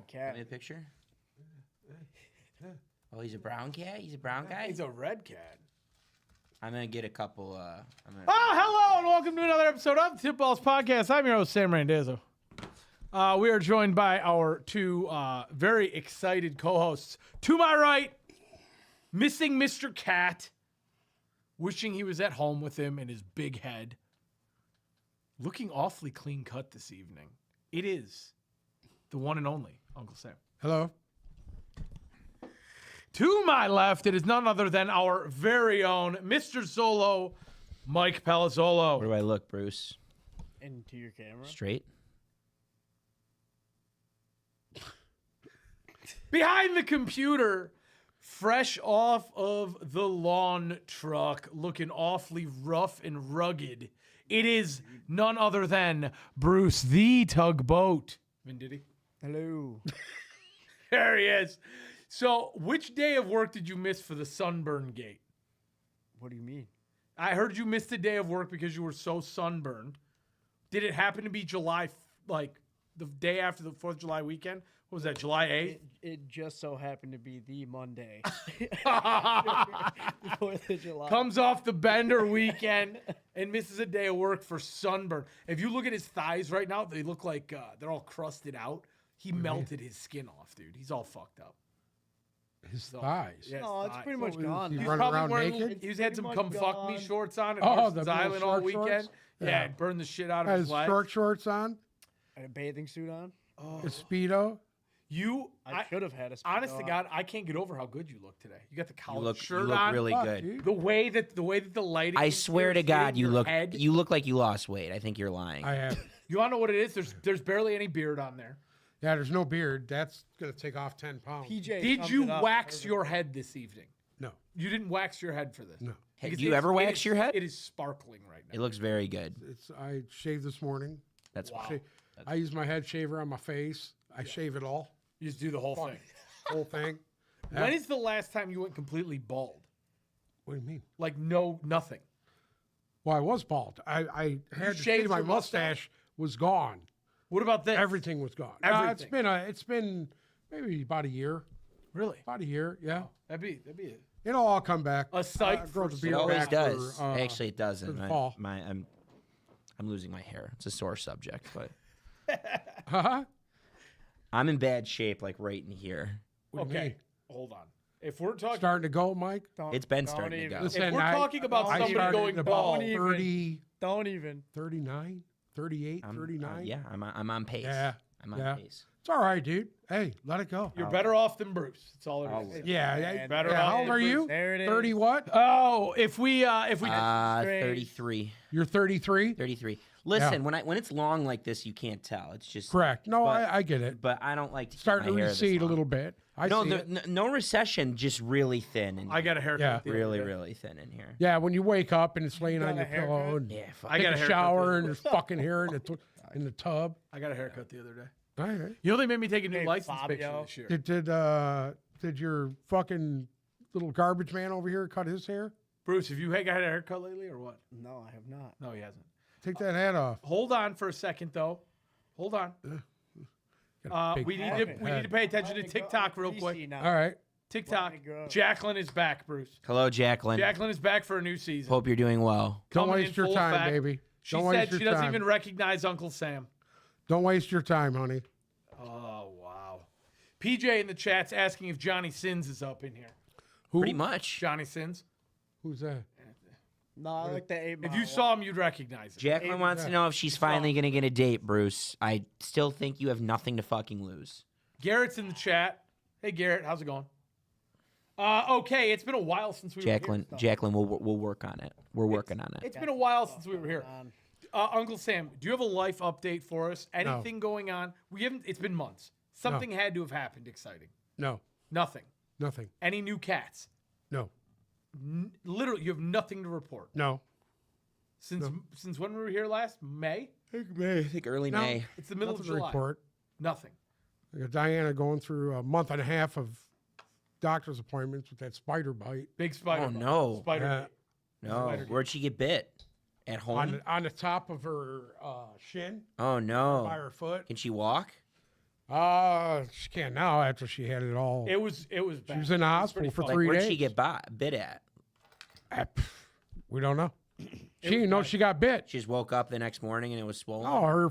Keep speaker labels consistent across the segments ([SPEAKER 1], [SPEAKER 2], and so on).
[SPEAKER 1] big
[SPEAKER 2] Give
[SPEAKER 1] cat.
[SPEAKER 2] me a picture. Oh, he's a brown cat? He's a brown guy?
[SPEAKER 3] He's a red cat.
[SPEAKER 2] I'm going to get a couple.
[SPEAKER 3] Hello, and welcome to another episode of the Tip Balls Podcast. I'm your host, Sam Randazzo. We are joined by our two very excited co-hosts. To my right, missing Mr. Cat, wishing he was at home with him and his big head. Looking awfully clean cut this evening. It is the one and only Uncle Sam.
[SPEAKER 4] Hello.
[SPEAKER 3] To my left, it is none other than our very own Mr. Solo, Mike
[SPEAKER 2] Where
[SPEAKER 3] Palazzolo.
[SPEAKER 2] do I look, Bruce?
[SPEAKER 1] Into your camera.
[SPEAKER 2] Straight?
[SPEAKER 3] Behind the computer, fresh off of the lawn truck, looking awfully rough and rugged, it is none other than Bruce the Tugboat. Venditti.
[SPEAKER 1] Hello.
[SPEAKER 3] There he is. So, which day of work did you miss for the sunburn gate?
[SPEAKER 1] What do you mean?
[SPEAKER 3] I heard you missed a day of work because you were so sunburned. Did it happen to be July, like the day after the 4th of July weekend? What was that, July 8th?
[SPEAKER 1] It just so happened to be the Monday the 4th of July.
[SPEAKER 3] Comes off the bender weekend and misses a day of work for sunburn. If you look at his thighs right now, they look like they're all crusted out. He melted his skin off, dude. He's all fucked up.
[SPEAKER 4] His
[SPEAKER 3] So,
[SPEAKER 4] thighs.
[SPEAKER 3] yeah,
[SPEAKER 1] No, it's
[SPEAKER 3] thighs.
[SPEAKER 1] pretty much
[SPEAKER 4] What,
[SPEAKER 1] gone.
[SPEAKER 4] he's
[SPEAKER 1] now.
[SPEAKER 4] running
[SPEAKER 3] Probably
[SPEAKER 4] around
[SPEAKER 3] wearing-
[SPEAKER 4] naked?
[SPEAKER 3] He's had some
[SPEAKER 1] Pretty
[SPEAKER 3] come
[SPEAKER 1] much
[SPEAKER 3] fuck me
[SPEAKER 1] gone.
[SPEAKER 3] shorts on at
[SPEAKER 4] Oh,
[SPEAKER 3] Parsons
[SPEAKER 4] the little
[SPEAKER 3] Island all
[SPEAKER 4] short
[SPEAKER 3] weekend.
[SPEAKER 4] shorts?
[SPEAKER 3] Yeah,
[SPEAKER 4] Yeah.
[SPEAKER 3] it burned the shit out of
[SPEAKER 4] Has
[SPEAKER 3] his legs.
[SPEAKER 4] short shorts on,
[SPEAKER 1] A bathing suit on.
[SPEAKER 4] a Speedo.
[SPEAKER 1] I should have had a.
[SPEAKER 3] Honest to
[SPEAKER 1] Speedo
[SPEAKER 3] God, I can't get over how good you look today. You got the
[SPEAKER 2] You
[SPEAKER 3] collared
[SPEAKER 2] look,
[SPEAKER 3] shirt
[SPEAKER 2] you look
[SPEAKER 3] on.
[SPEAKER 2] really
[SPEAKER 4] Fuck,
[SPEAKER 2] good.
[SPEAKER 4] dude.
[SPEAKER 3] The way that the lighting.
[SPEAKER 2] I
[SPEAKER 3] is
[SPEAKER 2] swear to
[SPEAKER 3] hitting
[SPEAKER 2] God,
[SPEAKER 3] your
[SPEAKER 2] you
[SPEAKER 3] head.
[SPEAKER 2] look like you lost weight. I think you're lying.
[SPEAKER 4] I have.
[SPEAKER 3] You want to know what it is? There's barely any beard on there.
[SPEAKER 4] Yeah, there's no beard. That's gonna take off 10 pounds.
[SPEAKER 1] PJ.
[SPEAKER 3] Did
[SPEAKER 1] summed
[SPEAKER 3] you
[SPEAKER 1] it up
[SPEAKER 3] wax
[SPEAKER 1] perfect.
[SPEAKER 3] your head this evening?
[SPEAKER 4] No.
[SPEAKER 3] You didn't wax your head for this.
[SPEAKER 4] No.
[SPEAKER 2] Hey,
[SPEAKER 3] Because
[SPEAKER 2] do you
[SPEAKER 3] it's-
[SPEAKER 2] ever
[SPEAKER 3] it
[SPEAKER 2] wax
[SPEAKER 3] is-
[SPEAKER 2] your head?
[SPEAKER 3] It is sparkling right now.
[SPEAKER 2] It looks very good.
[SPEAKER 4] I shaved this morning.
[SPEAKER 2] That's
[SPEAKER 3] Wow.
[SPEAKER 2] why.
[SPEAKER 4] I use my head shaver on my face. I shave it all,
[SPEAKER 3] You just do the whole thing.
[SPEAKER 4] whole thing.
[SPEAKER 3] When is the last time you went completely bald?
[SPEAKER 4] What do you mean?
[SPEAKER 3] Like nothing.
[SPEAKER 4] Well, I was bald. I had to
[SPEAKER 3] shaved
[SPEAKER 4] shave. My
[SPEAKER 3] your mustache?
[SPEAKER 4] mustache was gone.
[SPEAKER 3] What about this?
[SPEAKER 4] Everything was gone.
[SPEAKER 3] Everything.
[SPEAKER 4] It's been maybe about a year.
[SPEAKER 3] Really?
[SPEAKER 4] About a year. Yeah.
[SPEAKER 3] That'd be it.
[SPEAKER 4] It'll all come back.
[SPEAKER 3] A sight
[SPEAKER 4] grow
[SPEAKER 3] for
[SPEAKER 4] the
[SPEAKER 2] It
[SPEAKER 4] beard
[SPEAKER 3] sore
[SPEAKER 2] always
[SPEAKER 4] back
[SPEAKER 2] does.
[SPEAKER 4] for,
[SPEAKER 2] Actually, it doesn't.
[SPEAKER 4] the fall.
[SPEAKER 2] I'm losing my hair. It's a sore subject, but
[SPEAKER 4] Huh?
[SPEAKER 2] I'm in bad shape, like right in here.
[SPEAKER 4] What do you
[SPEAKER 3] Okay,
[SPEAKER 4] mean?
[SPEAKER 3] hold on. If we're talking,
[SPEAKER 4] Starting to go, Mike.
[SPEAKER 1] Don't-
[SPEAKER 2] It's been
[SPEAKER 1] don't
[SPEAKER 2] starting to
[SPEAKER 1] even.
[SPEAKER 2] go.
[SPEAKER 4] Listen,
[SPEAKER 3] if we're talking about
[SPEAKER 1] I
[SPEAKER 3] somebody
[SPEAKER 4] started
[SPEAKER 3] going
[SPEAKER 4] at about
[SPEAKER 3] bald,
[SPEAKER 1] Don't even.
[SPEAKER 4] 30,
[SPEAKER 1] Don't even.
[SPEAKER 4] 39, 38,
[SPEAKER 2] I'm,
[SPEAKER 4] 39.
[SPEAKER 2] yeah, I'm on pace.
[SPEAKER 4] Yeah,
[SPEAKER 2] I'm on
[SPEAKER 4] yeah.
[SPEAKER 2] pace.
[SPEAKER 4] It's all right, dude. Hey, let it go.
[SPEAKER 3] you're better off than Bruce. That's all it
[SPEAKER 2] I'll-
[SPEAKER 3] is.
[SPEAKER 4] Yeah, yeah.
[SPEAKER 1] And
[SPEAKER 3] better
[SPEAKER 4] yeah,
[SPEAKER 3] off
[SPEAKER 4] how old
[SPEAKER 3] than
[SPEAKER 4] are you?
[SPEAKER 1] There it is.
[SPEAKER 4] 30 what?
[SPEAKER 3] Oh, if we
[SPEAKER 1] Strange.
[SPEAKER 2] 33.
[SPEAKER 4] You're 33?
[SPEAKER 2] 33. Listen, when it's long like this, you can't tell. It's just
[SPEAKER 4] Correct. No,
[SPEAKER 2] But-
[SPEAKER 4] I get it.
[SPEAKER 2] But I don't like to keep
[SPEAKER 4] Starting to
[SPEAKER 2] my hair this
[SPEAKER 4] recede a
[SPEAKER 2] long.
[SPEAKER 4] little bit. I
[SPEAKER 2] No,
[SPEAKER 4] see it.
[SPEAKER 2] no recession, just really thin and
[SPEAKER 3] I got a haircut.
[SPEAKER 4] Yeah.
[SPEAKER 3] the other
[SPEAKER 2] really,
[SPEAKER 3] day.
[SPEAKER 2] really thin in here.
[SPEAKER 4] Yeah, when you wake up and it's laying
[SPEAKER 1] got
[SPEAKER 4] on your
[SPEAKER 1] a haircut?
[SPEAKER 4] pillow and
[SPEAKER 2] Yeah, fuck.
[SPEAKER 3] I got
[SPEAKER 4] take
[SPEAKER 3] a
[SPEAKER 4] a
[SPEAKER 3] haircut.
[SPEAKER 4] shower
[SPEAKER 3] the
[SPEAKER 4] and
[SPEAKER 3] other
[SPEAKER 4] there's fucking hair in the tub.
[SPEAKER 3] I got a haircut the other day.
[SPEAKER 4] All right.
[SPEAKER 3] You know they made me take a new
[SPEAKER 1] Hey,
[SPEAKER 3] license picture
[SPEAKER 1] Fabio.
[SPEAKER 3] this year.
[SPEAKER 4] Did your fucking little garbage man over here cut his hair?
[SPEAKER 3] Bruce, have you got a haircut lately or what?
[SPEAKER 1] No, I have not.
[SPEAKER 3] No, he hasn't.
[SPEAKER 4] Take that hat off.
[SPEAKER 3] Hold on for a second though. Hold on.
[SPEAKER 4] Got a big
[SPEAKER 3] We need
[SPEAKER 4] fucking
[SPEAKER 3] to
[SPEAKER 4] head.
[SPEAKER 3] pay attention to TikTok real quick.
[SPEAKER 1] PC now.
[SPEAKER 4] All right.
[SPEAKER 3] TikTok.
[SPEAKER 1] Let me go.
[SPEAKER 3] Jacqueline is back, Bruce.
[SPEAKER 2] Hello, Jacqueline.
[SPEAKER 3] Jacqueline is back for a new season.
[SPEAKER 2] Hope you're doing well.
[SPEAKER 4] Don't
[SPEAKER 3] Coming
[SPEAKER 4] waste
[SPEAKER 3] in
[SPEAKER 4] your
[SPEAKER 3] full
[SPEAKER 4] time,
[SPEAKER 3] effect.
[SPEAKER 4] baby.
[SPEAKER 3] She
[SPEAKER 4] Don't
[SPEAKER 3] said
[SPEAKER 4] waste your
[SPEAKER 3] she doesn't
[SPEAKER 4] time.
[SPEAKER 3] even recognize Uncle Sam.
[SPEAKER 4] Don't waste your time, honey.
[SPEAKER 3] Oh wow. PJ in the chat's asking if Johnny Sins is up in here.
[SPEAKER 4] Who?
[SPEAKER 2] Pretty much.
[SPEAKER 3] Johnny Sins.
[SPEAKER 4] Who's that?
[SPEAKER 1] No, I like the 8
[SPEAKER 3] If
[SPEAKER 1] Mile.
[SPEAKER 3] you saw him, you'd recognize him.
[SPEAKER 2] Jacqueline wants to know if she's finally going to get a date, Bruce. I still think you have nothing to fucking lose.
[SPEAKER 3] Garrett's in the chat. Hey Garrett, how's it going? Okay, it's been a while since we
[SPEAKER 2] Jacqueline,
[SPEAKER 3] were here.
[SPEAKER 2] Jacqueline, we'll work on it. We're working on it.
[SPEAKER 3] It's been a while since we were here. Uncle Sam, do you have a life update for us? Anything going on? We haven't. It's been months. Something had to have happened exciting.
[SPEAKER 4] No,
[SPEAKER 3] Nothing.
[SPEAKER 4] nothing.
[SPEAKER 3] Any new cats?
[SPEAKER 4] No,
[SPEAKER 3] Literally, you have nothing to report.
[SPEAKER 4] no.
[SPEAKER 3] Since when were we here last? May?
[SPEAKER 2] I think early
[SPEAKER 4] No.
[SPEAKER 2] May.
[SPEAKER 3] It's the middle
[SPEAKER 4] Nothing
[SPEAKER 3] of
[SPEAKER 4] to
[SPEAKER 3] July.
[SPEAKER 4] report.
[SPEAKER 3] Nothing.
[SPEAKER 4] I got Diana going through a month and a half of doctor's appointments with that spider bite
[SPEAKER 3] Big spider.
[SPEAKER 2] Oh,
[SPEAKER 3] bite.
[SPEAKER 2] no.
[SPEAKER 3] Spider.
[SPEAKER 4] Yeah.
[SPEAKER 3] bite.
[SPEAKER 2] No,
[SPEAKER 3] Spider.
[SPEAKER 2] where'd she get bit? At home?
[SPEAKER 4] on the top of her shin
[SPEAKER 2] Oh
[SPEAKER 4] by
[SPEAKER 2] no.
[SPEAKER 4] her foot.
[SPEAKER 2] Can she walk?
[SPEAKER 4] She can't now after she had it all.
[SPEAKER 3] It was bad.
[SPEAKER 4] She was in the hospital for
[SPEAKER 3] fucked.
[SPEAKER 4] 3
[SPEAKER 2] Where'd
[SPEAKER 4] days.
[SPEAKER 2] she get bit at?
[SPEAKER 4] We don't know. She didn't know she got bit.
[SPEAKER 2] She just woke up the next morning and it was swollen.
[SPEAKER 4] Oh, her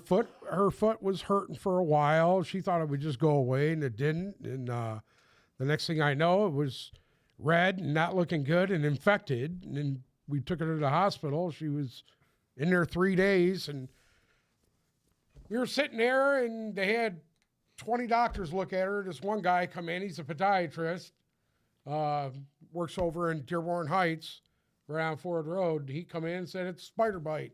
[SPEAKER 4] foot was hurting for a while. She thought it would just go away, and it didn't. And the next thing I know, it was red and not looking good and infected. And then we took her to the hospital. She was in there 3 days, and we were sitting there, and they had 20 doctors look at her. This one guy come in. He's a podiatrist, works over in Dearborn Heights, around Ford Road. He come in and said it's a spider bite.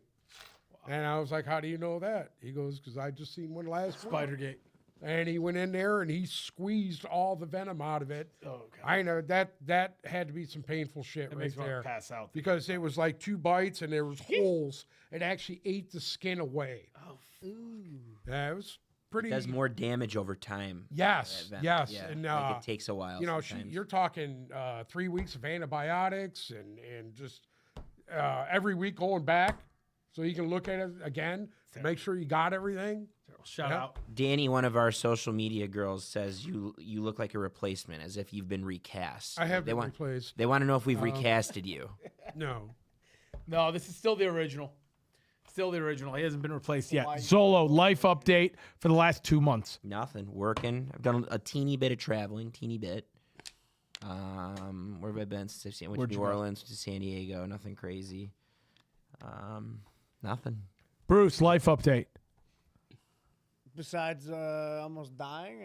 [SPEAKER 4] And I was like, how do you know that? He goes, because I just seen one last week.
[SPEAKER 3] Spidergate.
[SPEAKER 4] And he went in there and he squeezed all the venom out of it.
[SPEAKER 3] Oh, God.
[SPEAKER 4] I know that had to be some painful shit
[SPEAKER 3] It
[SPEAKER 4] right
[SPEAKER 3] makes me want
[SPEAKER 4] there.
[SPEAKER 3] to pass out.
[SPEAKER 4] Because it was like 2 bites and there was holes. It actually ate the skin away.
[SPEAKER 3] Oh,
[SPEAKER 4] Yeah, it was pretty.
[SPEAKER 2] It does more damage over time.
[SPEAKER 4] Yes,
[SPEAKER 2] that venom.
[SPEAKER 4] yes.
[SPEAKER 2] Yeah,
[SPEAKER 4] And
[SPEAKER 2] like it takes a while.
[SPEAKER 4] you know,
[SPEAKER 2] sometimes.
[SPEAKER 4] you're talking 3 weeks of antibiotics and just every week going back so you can look at it again, make sure you got everything.
[SPEAKER 3] shout
[SPEAKER 4] Yeah.
[SPEAKER 3] out.
[SPEAKER 2] Danny, one of our social media girls, says you look like a replacement, as if you've been recast.
[SPEAKER 4] I have
[SPEAKER 2] they
[SPEAKER 4] been
[SPEAKER 2] want
[SPEAKER 4] replaced.
[SPEAKER 2] they want to know if we've recasted you.
[SPEAKER 4] No.
[SPEAKER 3] No, this is still the original. Still the original. He hasn't been replaced yet.
[SPEAKER 1] Why-
[SPEAKER 3] Zolo life update for the last 2 months.
[SPEAKER 2] Nothing. Working. I've done a teeny bit of traveling. Teeny bit. Where have I been since I went
[SPEAKER 3] Where'd
[SPEAKER 2] to
[SPEAKER 3] you
[SPEAKER 2] New
[SPEAKER 3] go?
[SPEAKER 2] Orleans, to San Diego. Nothing crazy. Nothing.
[SPEAKER 3] Bruce, life update.
[SPEAKER 1] Besides almost dying,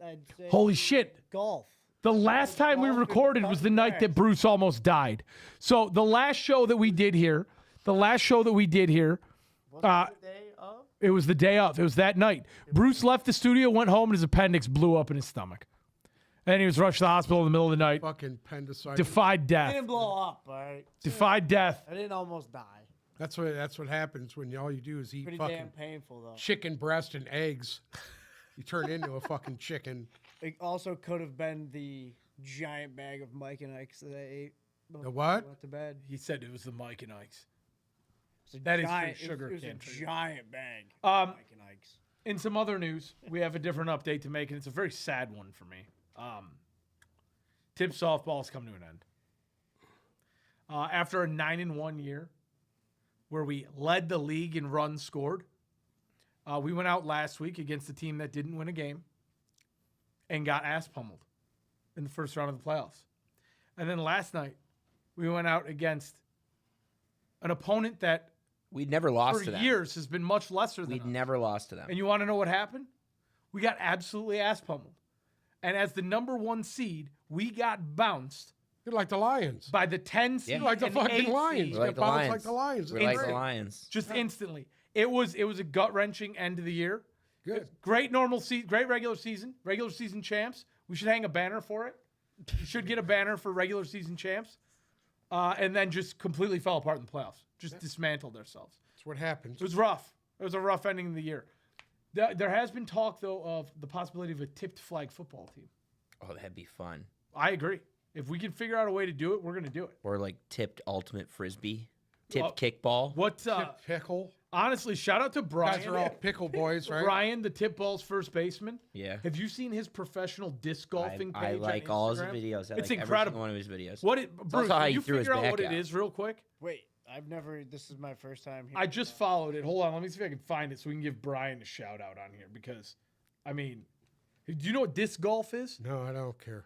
[SPEAKER 1] I'd say
[SPEAKER 3] Holy shit.
[SPEAKER 1] golf.
[SPEAKER 3] The last time we
[SPEAKER 1] Golf is
[SPEAKER 3] recorded was the
[SPEAKER 1] tough
[SPEAKER 3] night that
[SPEAKER 1] facts.
[SPEAKER 3] Bruce almost died. So the last show that we did here,
[SPEAKER 1] Was it the day of?
[SPEAKER 3] it was the day of. It was that night. Bruce left the studio, went home, and his appendix blew up in his stomach. And he was rushed to the hospital in the middle of the night.
[SPEAKER 4] Fucking appendicitis.
[SPEAKER 3] Defied
[SPEAKER 1] I
[SPEAKER 3] death.
[SPEAKER 1] didn't blow up, all right?
[SPEAKER 3] Defied death.
[SPEAKER 1] I didn't almost die.
[SPEAKER 4] That's what happens when all you do is eat
[SPEAKER 1] Pretty
[SPEAKER 4] fucking
[SPEAKER 1] damn painful, though.
[SPEAKER 4] chicken breast and eggs. You turn into a fucking chicken.
[SPEAKER 1] It also could have been the giant bag of Mike and Ike's that I ate. before
[SPEAKER 4] what?
[SPEAKER 1] I went to bed.
[SPEAKER 3] He said it was the Mike and Ike's.
[SPEAKER 1] It's a
[SPEAKER 3] That is for
[SPEAKER 1] giant,
[SPEAKER 3] sugar
[SPEAKER 1] It was a
[SPEAKER 3] can trigger.
[SPEAKER 1] giant bag. Mike and Ike's.
[SPEAKER 3] In some other news, we have a different update to make, and it's a very sad one for me. Tip softball's come to an end. After a 9-1 year, where we led the league in runs scored, we went out last week against a team that didn't win a game and got ass pummeled in the first round of the playoffs. And then last night, we went out against an opponent that
[SPEAKER 2] We'd never lost
[SPEAKER 3] for
[SPEAKER 2] to them.
[SPEAKER 3] years has been much lesser than
[SPEAKER 2] We'd
[SPEAKER 3] us.
[SPEAKER 2] never lost to them.
[SPEAKER 3] And you want to know what happened? We got absolutely ass pummeled. And as the number 1 seed, we got bounced
[SPEAKER 4] You're like the Lions.
[SPEAKER 3] by the 10 seed.
[SPEAKER 4] You're like the
[SPEAKER 3] and
[SPEAKER 4] fucking
[SPEAKER 3] 8
[SPEAKER 4] Lions.
[SPEAKER 3] seed
[SPEAKER 2] We're like
[SPEAKER 4] Get
[SPEAKER 2] the
[SPEAKER 4] bounced
[SPEAKER 2] Lions.
[SPEAKER 4] like the Lions.
[SPEAKER 2] We're
[SPEAKER 4] It's
[SPEAKER 2] like the
[SPEAKER 4] great.
[SPEAKER 2] Lions.
[SPEAKER 3] Just instantly. It was a gut-wrenching end of the year.
[SPEAKER 4] Good.
[SPEAKER 3] Great great regular season champs. We should hang a banner for it. We should get a banner for regular season champs. And then just completely fell apart in the playoffs. Just dismantled ourselves.
[SPEAKER 4] That's what happens.
[SPEAKER 3] It was rough. It was a rough ending of the year. There has been talk, though, of the possibility of a tipped flag football team.
[SPEAKER 2] Oh, that'd be fun.
[SPEAKER 3] I agree. If we can figure out a way to do it, we're going to do it.
[SPEAKER 2] Or like tipped ultimate frisbee, tipped
[SPEAKER 3] Well,
[SPEAKER 2] kickball.
[SPEAKER 3] What?
[SPEAKER 4] Pickle.
[SPEAKER 3] Honestly, shout out to Brian.
[SPEAKER 4] Guys are all pickle boys, right?
[SPEAKER 3] Brian, the tip ball's first baseman.
[SPEAKER 2] Yeah.
[SPEAKER 3] Have you seen his professional disc golfing page?
[SPEAKER 2] I like
[SPEAKER 3] on
[SPEAKER 2] all his
[SPEAKER 3] Instagram?
[SPEAKER 2] videos. I
[SPEAKER 3] It's
[SPEAKER 2] like
[SPEAKER 3] incredible.
[SPEAKER 2] Every single one of his videos.
[SPEAKER 3] What it,
[SPEAKER 2] also
[SPEAKER 3] Bruce?
[SPEAKER 2] how
[SPEAKER 3] Can
[SPEAKER 2] he
[SPEAKER 3] you
[SPEAKER 2] threw his
[SPEAKER 3] figure out
[SPEAKER 2] back
[SPEAKER 3] what it
[SPEAKER 2] out.
[SPEAKER 3] is real quick?
[SPEAKER 1] Wait, I've never. This is my first time here.
[SPEAKER 3] I just followed it. Hold on, let me see if I can find it so we can give Brian a shout out on here because, I mean, do you know what disc golf is?
[SPEAKER 4] No, I don't care.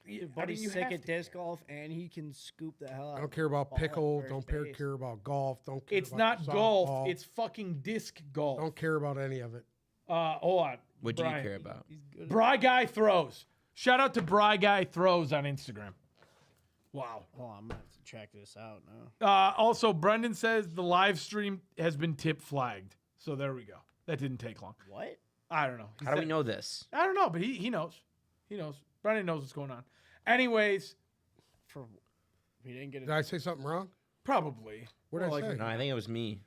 [SPEAKER 3] How do
[SPEAKER 1] Buddy's
[SPEAKER 3] you
[SPEAKER 1] sick
[SPEAKER 3] have
[SPEAKER 1] at
[SPEAKER 3] to
[SPEAKER 1] disc
[SPEAKER 3] care?
[SPEAKER 1] golf, and he can scoop the hell out.
[SPEAKER 4] I don't care about
[SPEAKER 1] ball at
[SPEAKER 4] pickle.
[SPEAKER 1] first
[SPEAKER 4] Don't
[SPEAKER 1] base.
[SPEAKER 4] care about golf. Don't care
[SPEAKER 3] It's
[SPEAKER 4] about
[SPEAKER 3] not golf.
[SPEAKER 4] softball.
[SPEAKER 3] It's fucking disc golf.
[SPEAKER 4] Don't care about any of it.
[SPEAKER 3] Hold on.
[SPEAKER 2] What do you
[SPEAKER 3] Brian.
[SPEAKER 2] care about?
[SPEAKER 1] He's good.
[SPEAKER 3] Bry Guy Throws. Shout out to Bry Guy Throws on Instagram. Wow.
[SPEAKER 1] Hold on, I'm gonna have to check this out now.
[SPEAKER 3] Also, Brendan says the live stream has been tip flagged. So there we go. That didn't take long.
[SPEAKER 1] What?
[SPEAKER 3] I don't know. He
[SPEAKER 2] How do we
[SPEAKER 3] said-
[SPEAKER 2] know this?
[SPEAKER 3] I don't know, but he knows. He knows. Brendan knows what's going on. Anyways,
[SPEAKER 1] For he didn't get
[SPEAKER 4] Did
[SPEAKER 1] it.
[SPEAKER 4] I say something wrong?
[SPEAKER 3] probably.
[SPEAKER 4] What did I
[SPEAKER 3] Like,
[SPEAKER 4] say?
[SPEAKER 2] No, I think it was me.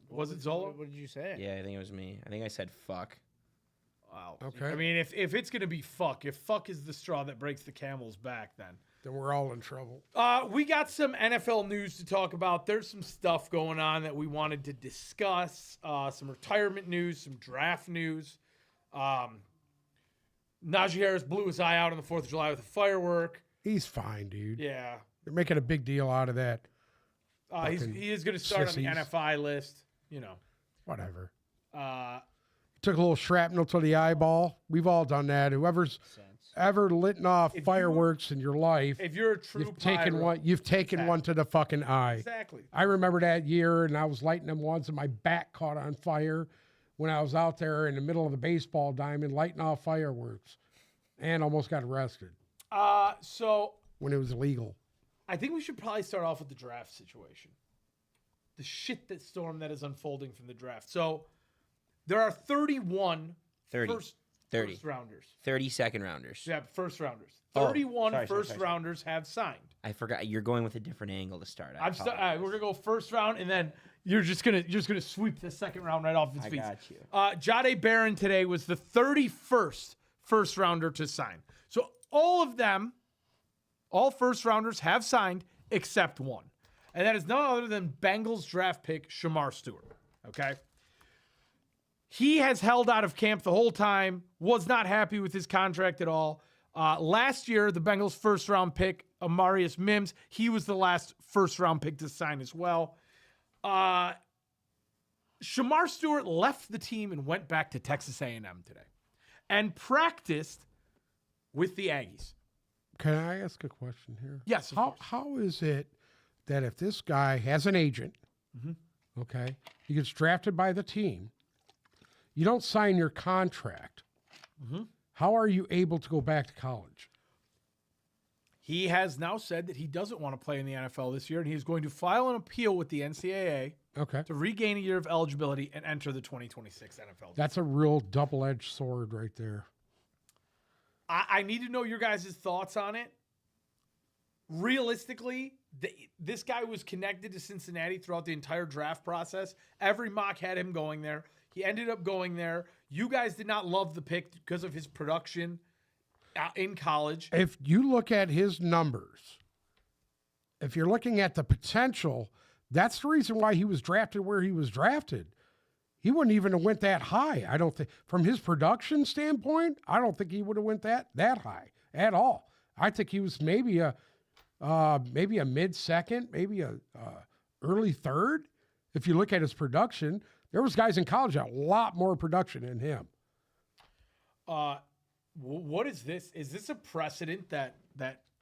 [SPEAKER 3] Was it Zolo?
[SPEAKER 1] What did you say?
[SPEAKER 2] Yeah, I think it was me. I think I said fuck.
[SPEAKER 1] Wow.
[SPEAKER 4] Okay.
[SPEAKER 3] I mean, if it's gonna be if fuck is the straw that breaks the camel's back, then.
[SPEAKER 4] Then we're all in trouble.
[SPEAKER 3] We got some NFL news to talk about. There's some stuff going on that we wanted to discuss. Some retirement news, some draft news. Najee Harris blew his eye out on the 4th of July with a firework.
[SPEAKER 4] He's fine, dude.
[SPEAKER 3] Yeah.
[SPEAKER 4] They're making a big deal out of that.
[SPEAKER 3] He is going to start
[SPEAKER 4] sissies.
[SPEAKER 3] on the NFI list, you know.
[SPEAKER 4] Whatever.
[SPEAKER 3] Uh,
[SPEAKER 4] Took a little shrapnel to the eyeball. We've all done that. Whoever's ever lit off
[SPEAKER 3] If you-
[SPEAKER 4] fireworks in your life,
[SPEAKER 3] if you're a true
[SPEAKER 4] you've taken
[SPEAKER 3] pirate-
[SPEAKER 4] one. You've taken
[SPEAKER 3] Exactly.
[SPEAKER 4] one to the fucking eye.
[SPEAKER 3] Exactly.
[SPEAKER 4] I remember that year, and I was lighting them once, and my back caught on fire when I was out there in the middle of the baseball diamond lighting off fireworks, and almost got arrested
[SPEAKER 3] So
[SPEAKER 4] when it was illegal.
[SPEAKER 3] I think we should probably start off with the draft situation. The shit that storm that is unfolding from the draft. So there are 31
[SPEAKER 2] 30.
[SPEAKER 3] first
[SPEAKER 2] 30.
[SPEAKER 3] first rounders.
[SPEAKER 2] 30 second rounders.
[SPEAKER 3] Yeah, first rounders.
[SPEAKER 2] Oh,
[SPEAKER 3] 31
[SPEAKER 2] sorry,
[SPEAKER 3] first rounders have signed.
[SPEAKER 2] I forgot. You're going with a different angle to start. I
[SPEAKER 3] All right, we're gonna go first round, and then you're just gonna sweep the second round right off his feet.
[SPEAKER 2] got you.
[SPEAKER 3] Jahdae Barron today was the 31st first rounder to sign. So all of them, all first rounders have signed except one, and that is none other than Bengals draft pick Shamar Stewart. Okay. He has held out of camp the whole time, was not happy with his contract at all. Last year, the Bengals' first-round pick, Amarius Mims, he was the last first-round pick to sign as well. Shamar Stewart left the team and went back to Texas A&M today and practiced with the Aggies.
[SPEAKER 4] Can I ask a question here?
[SPEAKER 3] Yes, of course.
[SPEAKER 4] How is it that if this guy has an agent, okay, he gets drafted by the team, you don't sign your contract, how are you able to go back to college?
[SPEAKER 3] He has now said that he doesn't want to play in the NFL this year, and he is going to file an appeal with the NCAA
[SPEAKER 4] Okay.
[SPEAKER 3] to regain a year of eligibility and enter the 2026 NFL.
[SPEAKER 4] That's a real double-edged sword right there.
[SPEAKER 3] I need to know your guys' thoughts on it. Realistically, this guy was connected to Cincinnati throughout the entire draft process. Every mock had him going there. He ended up going there. You guys did not love the pick because of his production in college.
[SPEAKER 4] If you look at his numbers, if you're looking at the potential, that's the reason why he was drafted where he was drafted. He wouldn't even have went that high. I don't think, from his production standpoint, I don't think he would have went that high at all. I think he was maybe a mid-second, maybe a early third. If you look at his production, there was guys in college that had a lot more production than him.
[SPEAKER 3] What is this? Is this a precedent that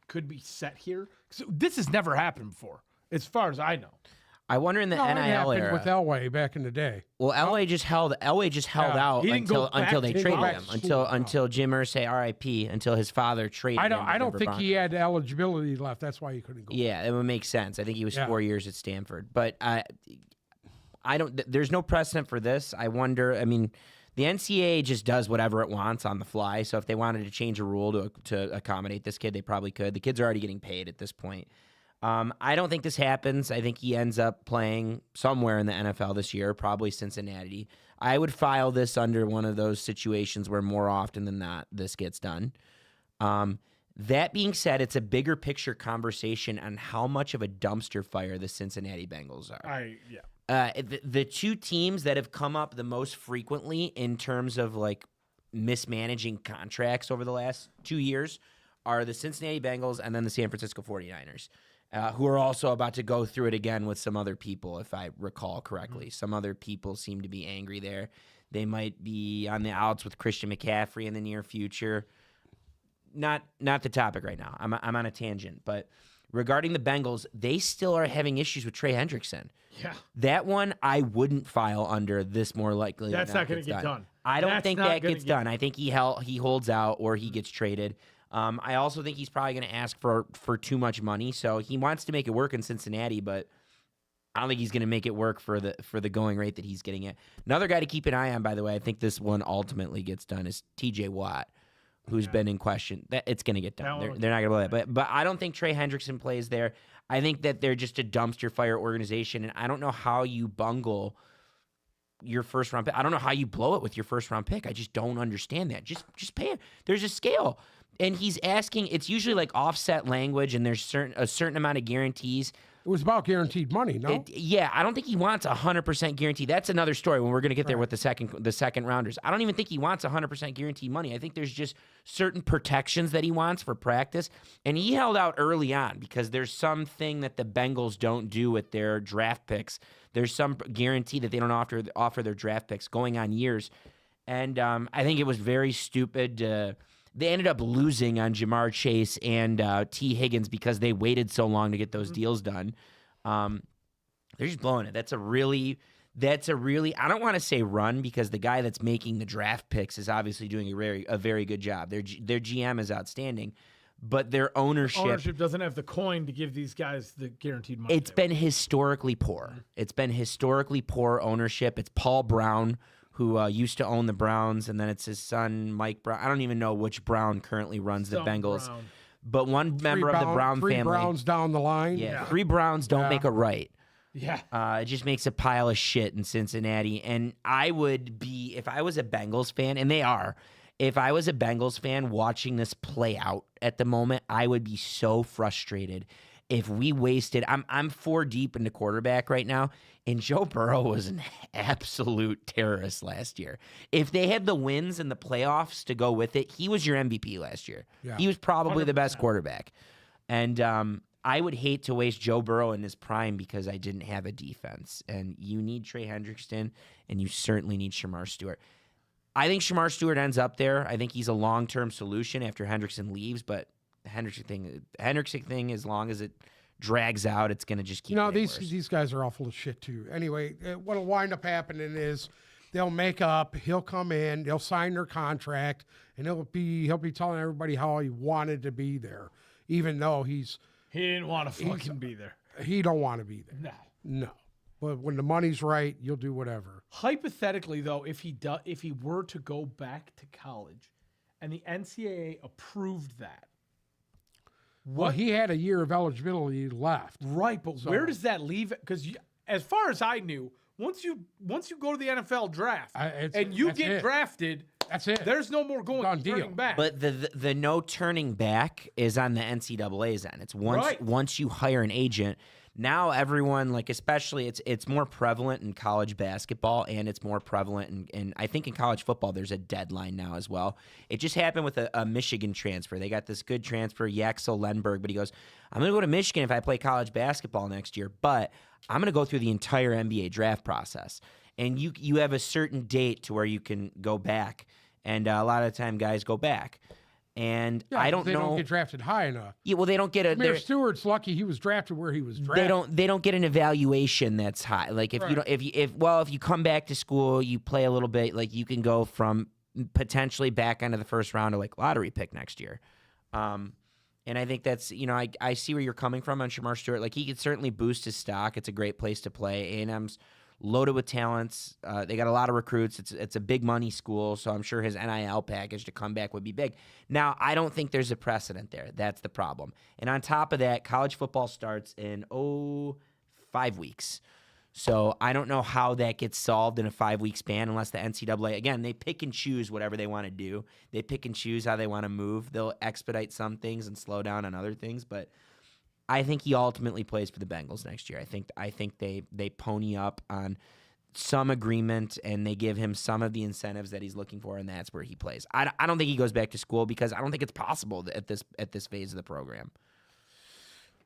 [SPEAKER 3] could be set here? 'Cause this has never happened before, as far as I know.
[SPEAKER 2] I wonder in the
[SPEAKER 4] No, it
[SPEAKER 2] NIL
[SPEAKER 4] happened
[SPEAKER 2] era.
[SPEAKER 4] with Elway back in the day.
[SPEAKER 2] Well, Elway just held out
[SPEAKER 3] He didn't go
[SPEAKER 2] until
[SPEAKER 3] back
[SPEAKER 2] they
[SPEAKER 3] to
[SPEAKER 2] traded
[SPEAKER 4] back
[SPEAKER 2] him.
[SPEAKER 4] to school.
[SPEAKER 2] Until Jim Irsay RIP, until his father traded him.
[SPEAKER 4] I don't
[SPEAKER 2] to
[SPEAKER 4] think
[SPEAKER 2] Denver
[SPEAKER 4] he had eligibility left. That's why he couldn't go.
[SPEAKER 2] Yeah, it would make sense. I think he was
[SPEAKER 4] Yeah.
[SPEAKER 2] 4 years at Stanford, but I don't. There's no precedent for this. I wonder. I mean, the NCAA just does whatever it wants on the fly. So if they wanted to change a rule to accommodate this kid, they probably could. The kids are already getting paid at this point. I don't think this happens. I think he ends up playing somewhere in the NFL this year, probably Cincinnati. I would file this under one of those situations where more often than not this gets done. That being said, it's a bigger picture conversation on how much of a dumpster fire the Cincinnati Bengals are. The two teams that have come up the most frequently in terms of like mismanaging contracts over the last 2 years are the Cincinnati Bengals and then the San Francisco 49ers. Who are also about to go through it again with some other people, if I recall correctly. Some other people seem to be angry there. They might be on the outs with Christian McCaffrey in the near future. Not the topic right now. I'm on a tangent. But regarding the Bengals, they still are having issues with Trey Hendrickson.
[SPEAKER 3] Yeah.
[SPEAKER 2] That one I wouldn't file under this more likely.
[SPEAKER 3] That's
[SPEAKER 2] than
[SPEAKER 3] not going to get done.
[SPEAKER 2] I don't
[SPEAKER 3] That's
[SPEAKER 2] think
[SPEAKER 3] not
[SPEAKER 2] that
[SPEAKER 3] gonna
[SPEAKER 2] gets
[SPEAKER 3] get
[SPEAKER 2] done. I think he holds out or he gets traded. I also think he's probably going to ask for too much money, so he wants to make it work in Cincinnati, but I don't think he's going to make it work for the going rate that he's getting at. Another guy to keep an eye on, by the way, I think this one ultimately gets done, is T.J. Watt, who's been in question. It's going to get done. They're not going to blow that, but I don't think Trey Hendrickson plays there. I think that they're just a dumpster fire organization, and I don't know how you bungle your first round pick. I don't know how you blow it with your first round pick. I just don't understand that. Just pay it. There's a scale. And he's asking, it's usually like offset language, and there's a certain amount of guarantees.
[SPEAKER 4] It was about guaranteed money, no?
[SPEAKER 2] Yeah, I don't think he wants 100% guarantee. That's another story when we're going to get there with the second rounders. I don't even think he wants 100% guaranteed money. I think there's just certain protections that he wants for practice, and he held out early on because there's something that the Bengals don't do with their draft picks. There's some guarantee that they don't offer their draft picks going on years, and I think it was very stupid. They ended up losing on Jamar Chase and T. Higgins because they waited so long to get those deals done. They're just blowing it. That's a really, I don't want to say run because the guy that's making the draft picks is obviously doing a very good job. Their GM is outstanding, but their ownership
[SPEAKER 3] doesn't have the coin to give these guys the guaranteed money.
[SPEAKER 2] It's been historically poor. It's been historically poor ownership. It's Paul Brown, who used to own the Browns, and then it's his son, Mike Brown. I don't even know which Brown currently runs the Bengals.
[SPEAKER 3] Brown.
[SPEAKER 2] But one member of the Brown
[SPEAKER 4] three
[SPEAKER 2] family.
[SPEAKER 4] Browns down the line.
[SPEAKER 2] Yeah, 3 Browns don't make a right.
[SPEAKER 3] Yeah.
[SPEAKER 2] It just makes a pile of shit in Cincinnati. And I would be, if I was a Bengals fan, and they are, if I was a Bengals fan watching this play out at the moment, I would be so frustrated. If we wasted, I'm 4 deep into quarterback right now, and Joe Burrow was an absolute terrorist last year. If they had the wins and the playoffs to go with it, he was your MVP last year.
[SPEAKER 4] Yeah.
[SPEAKER 2] He was probably the
[SPEAKER 3] 100%.
[SPEAKER 2] best quarterback. And I would hate to waste Joe Burrow in his prime because I didn't have a defense. And you need Trey Hendrickson, and you certainly need Shamar Stewart. I think Shamar Stewart ends up there. I think he's a long-term solution after Hendrickson leaves, but the Hendrickson thing, as long as it drags out, it's going to just keep getting worse.
[SPEAKER 4] These guys are all full of shit too. Anyway, what'll wind up happening is they'll make up. He'll come in. They'll sign their contract, and he'll be telling everybody how he wanted to be there, even though he
[SPEAKER 3] didn't want to fucking be there.
[SPEAKER 4] He don't want to be there.
[SPEAKER 3] No.
[SPEAKER 4] No. But when the money's right, you'll do whatever.
[SPEAKER 3] Hypothetically, though, if he were to go back to college, and the NCAA approved that,
[SPEAKER 4] Well, he had a year of eligibility left.
[SPEAKER 3] right? But where does that leave it? Because as far as I knew, once you go to the NFL draft and you
[SPEAKER 4] that's
[SPEAKER 3] get
[SPEAKER 4] it.
[SPEAKER 3] drafted,
[SPEAKER 4] That's it.
[SPEAKER 3] there's no more
[SPEAKER 4] Done deal.
[SPEAKER 3] turning back.
[SPEAKER 2] But the no turning back is on the NCAA's end. It's once you hire an agent. Now everyone, like, especially it's more prevalent in college basketball, and it's more prevalent in I think in college football there's a deadline now as well. It just happened with a Michigan transfer. They got this good transfer, Yaxel Lenberg, but he goes, I'm going to go to Michigan if I play college basketball next year, but I'm going to go through the entire NBA draft process. And you have a certain date to where you can go back, and a lot of the time guys go back. And I don't know.
[SPEAKER 4] They don't get drafted high enough.
[SPEAKER 2] Yeah, well, they don't get a.
[SPEAKER 4] Amir Stewart's lucky he was drafted where he was drafted.
[SPEAKER 2] They don't get an evaluation that's high. Like if you don't, if you come back to school, you play a little bit. Like you can go from potentially back into the first round to like lottery pick next year. And I think that's I see where you're coming from on Shamar Stewart. Like he could certainly boost his stock. It's a great place to play. A&M's loaded with talents. They got a lot of recruits. It's a big money school, so I'm sure his NIL package to come back would be big. Now, I don't think there's a precedent there. That's the problem. And on top of that, college football starts in 5 weeks. So I don't know how that gets solved in a 5-week span unless the NCAA, again, they pick and choose whatever they want to do. They pick and choose how they want to move. They'll expedite some things and slow down on other things, but I think he ultimately plays for the Bengals next year. I think they pony up on some agreement and they give him some of the incentives that he's looking for, and that's where he plays. I don't think he goes back to school because I don't think it's possible at this phase of the program.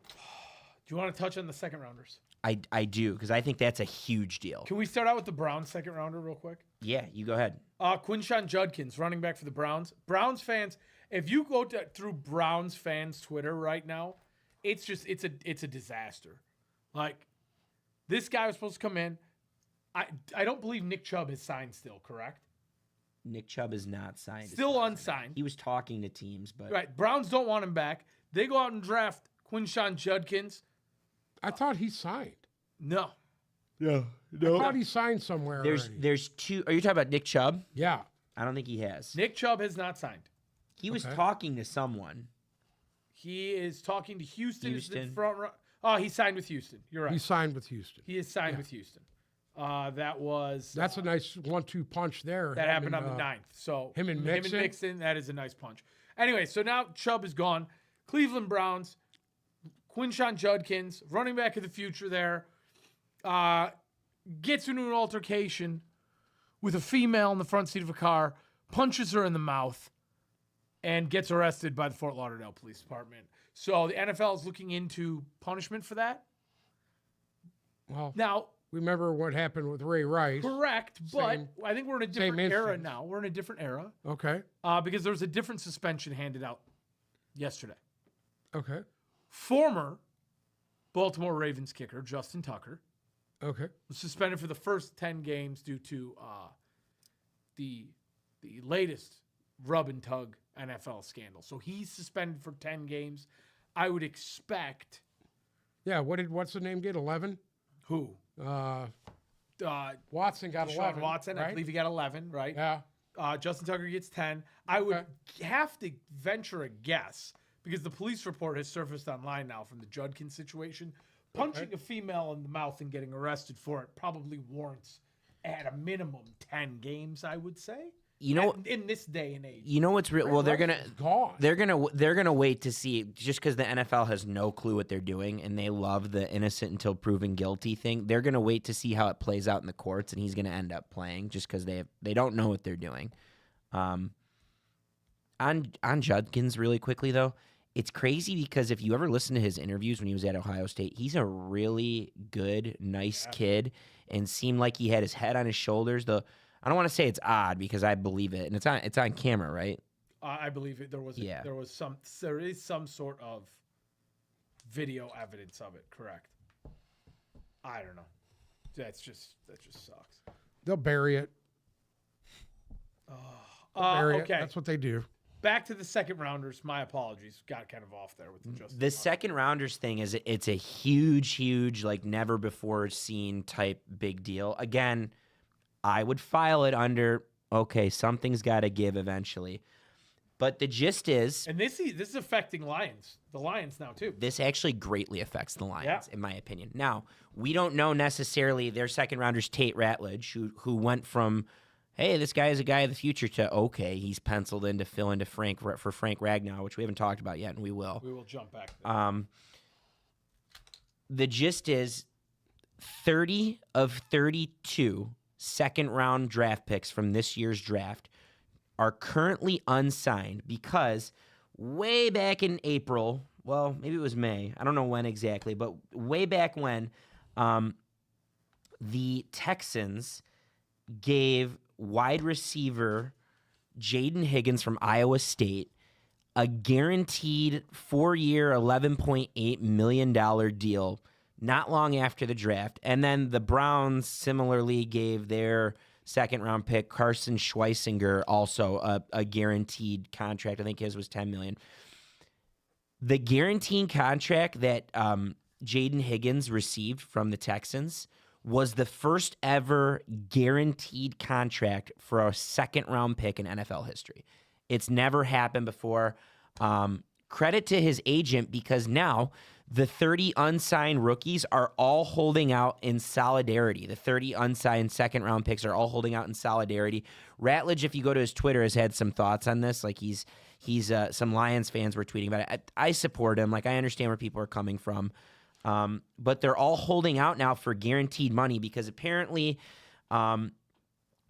[SPEAKER 3] Do you want to touch on the second rounders?
[SPEAKER 2] I do, because I think that's a huge deal.
[SPEAKER 3] Can we start out with the Browns second rounder real quick?
[SPEAKER 2] Yeah, you go ahead.
[SPEAKER 3] Quinshon Judkins, running back for the Browns. Browns fans, if you go through Browns fans' Twitter right now, it's a disaster. Like, this guy was supposed to come in. I don't believe Nick Chubb has signed still, correct?
[SPEAKER 2] Nick Chubb is not signed.
[SPEAKER 3] Still unsigned.
[SPEAKER 2] He was talking to teams, but
[SPEAKER 3] Right. Browns don't want him back. They go out and draft Quinshon Judkins.
[SPEAKER 4] I thought he signed.
[SPEAKER 3] No.
[SPEAKER 4] I thought he signed somewhere already.
[SPEAKER 2] there's two. Are you talking about Nick Chubb?
[SPEAKER 4] Yeah.
[SPEAKER 2] I don't think he has.
[SPEAKER 3] Nick Chubb has not signed.
[SPEAKER 2] He was talking to someone.
[SPEAKER 3] He is talking to Houston. Is the
[SPEAKER 2] Houston.
[SPEAKER 3] front run. Oh, he signed with Houston. You're right.
[SPEAKER 4] He signed with Houston.
[SPEAKER 3] He is signed with Houston. That was
[SPEAKER 4] That's a nice 1-2 punch there.
[SPEAKER 3] that happened on the 9th. So
[SPEAKER 4] him and Mixon?
[SPEAKER 3] that is a nice punch. Anyway, so now Chubb is gone. Cleveland Browns. Quinshon Judkins, running back of the future there, gets into an altercation with a female in the front seat of a car, punches her in the mouth, and gets arrested by the Fort Lauderdale Police Department. So the NFL is looking into punishment for that.
[SPEAKER 4] Well,
[SPEAKER 3] Now,
[SPEAKER 4] remember what happened with Ray Rice.
[SPEAKER 3] correct, but
[SPEAKER 4] Same-
[SPEAKER 3] I think we're in a
[SPEAKER 4] same
[SPEAKER 3] different era
[SPEAKER 4] instance.
[SPEAKER 3] now. We're in a different era
[SPEAKER 4] Okay.
[SPEAKER 3] because there was a different suspension handed out yesterday.
[SPEAKER 4] Okay.
[SPEAKER 3] Former Baltimore Ravens kicker Justin Tucker
[SPEAKER 4] Okay.
[SPEAKER 3] was suspended for the first 10 games due to the latest rub and tug NFL scandal. So he's suspended for 10 games. I would expect
[SPEAKER 4] Yeah. What's the name get? 11.
[SPEAKER 3] who?
[SPEAKER 4] Watson got
[SPEAKER 3] Deshaun
[SPEAKER 4] 11.
[SPEAKER 3] Watson, I
[SPEAKER 4] right?
[SPEAKER 3] believe he got 11, right?
[SPEAKER 4] Yeah.
[SPEAKER 3] Justin Tucker gets 10. I would
[SPEAKER 4] Okay.
[SPEAKER 3] have to venture a guess because the police report has surfaced online now from the Judkins situation. Punching a female in the mouth and getting arrested for it probably warrants at a minimum 10 games, I would say.
[SPEAKER 2] You know,
[SPEAKER 3] In this day and age.
[SPEAKER 2] you know what's real? Well, they're
[SPEAKER 4] Rice
[SPEAKER 2] gonna
[SPEAKER 4] is gone.
[SPEAKER 2] they're gonna wait to see, just because the NFL has no clue what they're doing and they love the innocent until proven guilty thing. They're gonna wait to see how it plays out in the courts, and he's gonna end up playing just because they don't know what they're doing. On Judkins, really quickly though, it's crazy because if you ever listen to his interviews when he was at Ohio State, he's a really good, nice kid, and seemed like he had his head on his shoulders. I don't want to say it's odd because I believe it, and it's on camera, right?
[SPEAKER 3] I believe it.
[SPEAKER 2] Yeah.
[SPEAKER 3] There is some sort of video evidence of it. Correct. I don't know. That just sucks.
[SPEAKER 4] They'll bury it. Bury it.
[SPEAKER 3] Okay.
[SPEAKER 4] That's what they do.
[SPEAKER 3] Back to the second rounders. My apologies. Got kind of off there with the Justin.
[SPEAKER 2] The second rounders thing it's a huge, like never before seen type big deal. Again, I would file it under, okay, something's got to give eventually. But the gist is,
[SPEAKER 3] And this is affecting Lions. The Lions now too.
[SPEAKER 2] this actually greatly affects the Lions,
[SPEAKER 3] Yeah.
[SPEAKER 2] in my opinion. Now, we don't know necessarily their second rounders, Tate Ratledge, who went from, hey, this guy is a guy of the future, to, okay, he's penciled in to fill into Frank Ragnow, which we haven't talked about yet, and we will.
[SPEAKER 3] We will jump back. To that.
[SPEAKER 2] The gist is 30 of 32 second round draft picks from this year's draft are currently unsigned because way back in April, well, maybe it was May, I don't know when exactly, but way back when, the Texans gave wide receiver Jaden Higgins from Iowa State a guaranteed 4-year, $11.8 million deal not long after the draft. And then the Browns similarly gave their second-round pick, Carson Schweisinger, also a guaranteed contract. I think his was $10 million. The guaranteed contract that Jaden Higgins received from the Texans was the first ever guaranteed contract for a second-round pick in NFL history. It's never happened before. Credit to his agent, because now the 30 unsigned rookies are all holding out in solidarity. The 30 unsigned second-round picks are all holding out in solidarity. Ratledge, if you go to his Twitter, has had some thoughts on this. Like he's some Lions fans were tweeting about it. I support him. Like, I understand where people are coming from. But they're all holding out now for guaranteed money because apparently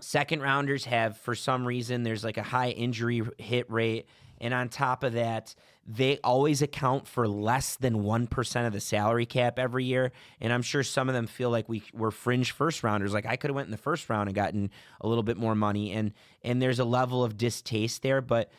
[SPEAKER 2] second rounders have, for some reason, there's like a high injury hit rate. And on top of that, they always account for less than 1% of the salary cap every year. And I'm sure some of them feel like we're fringe first rounders. Like, I could have went in the first round and gotten a little bit more money. And there's a level of distaste there. But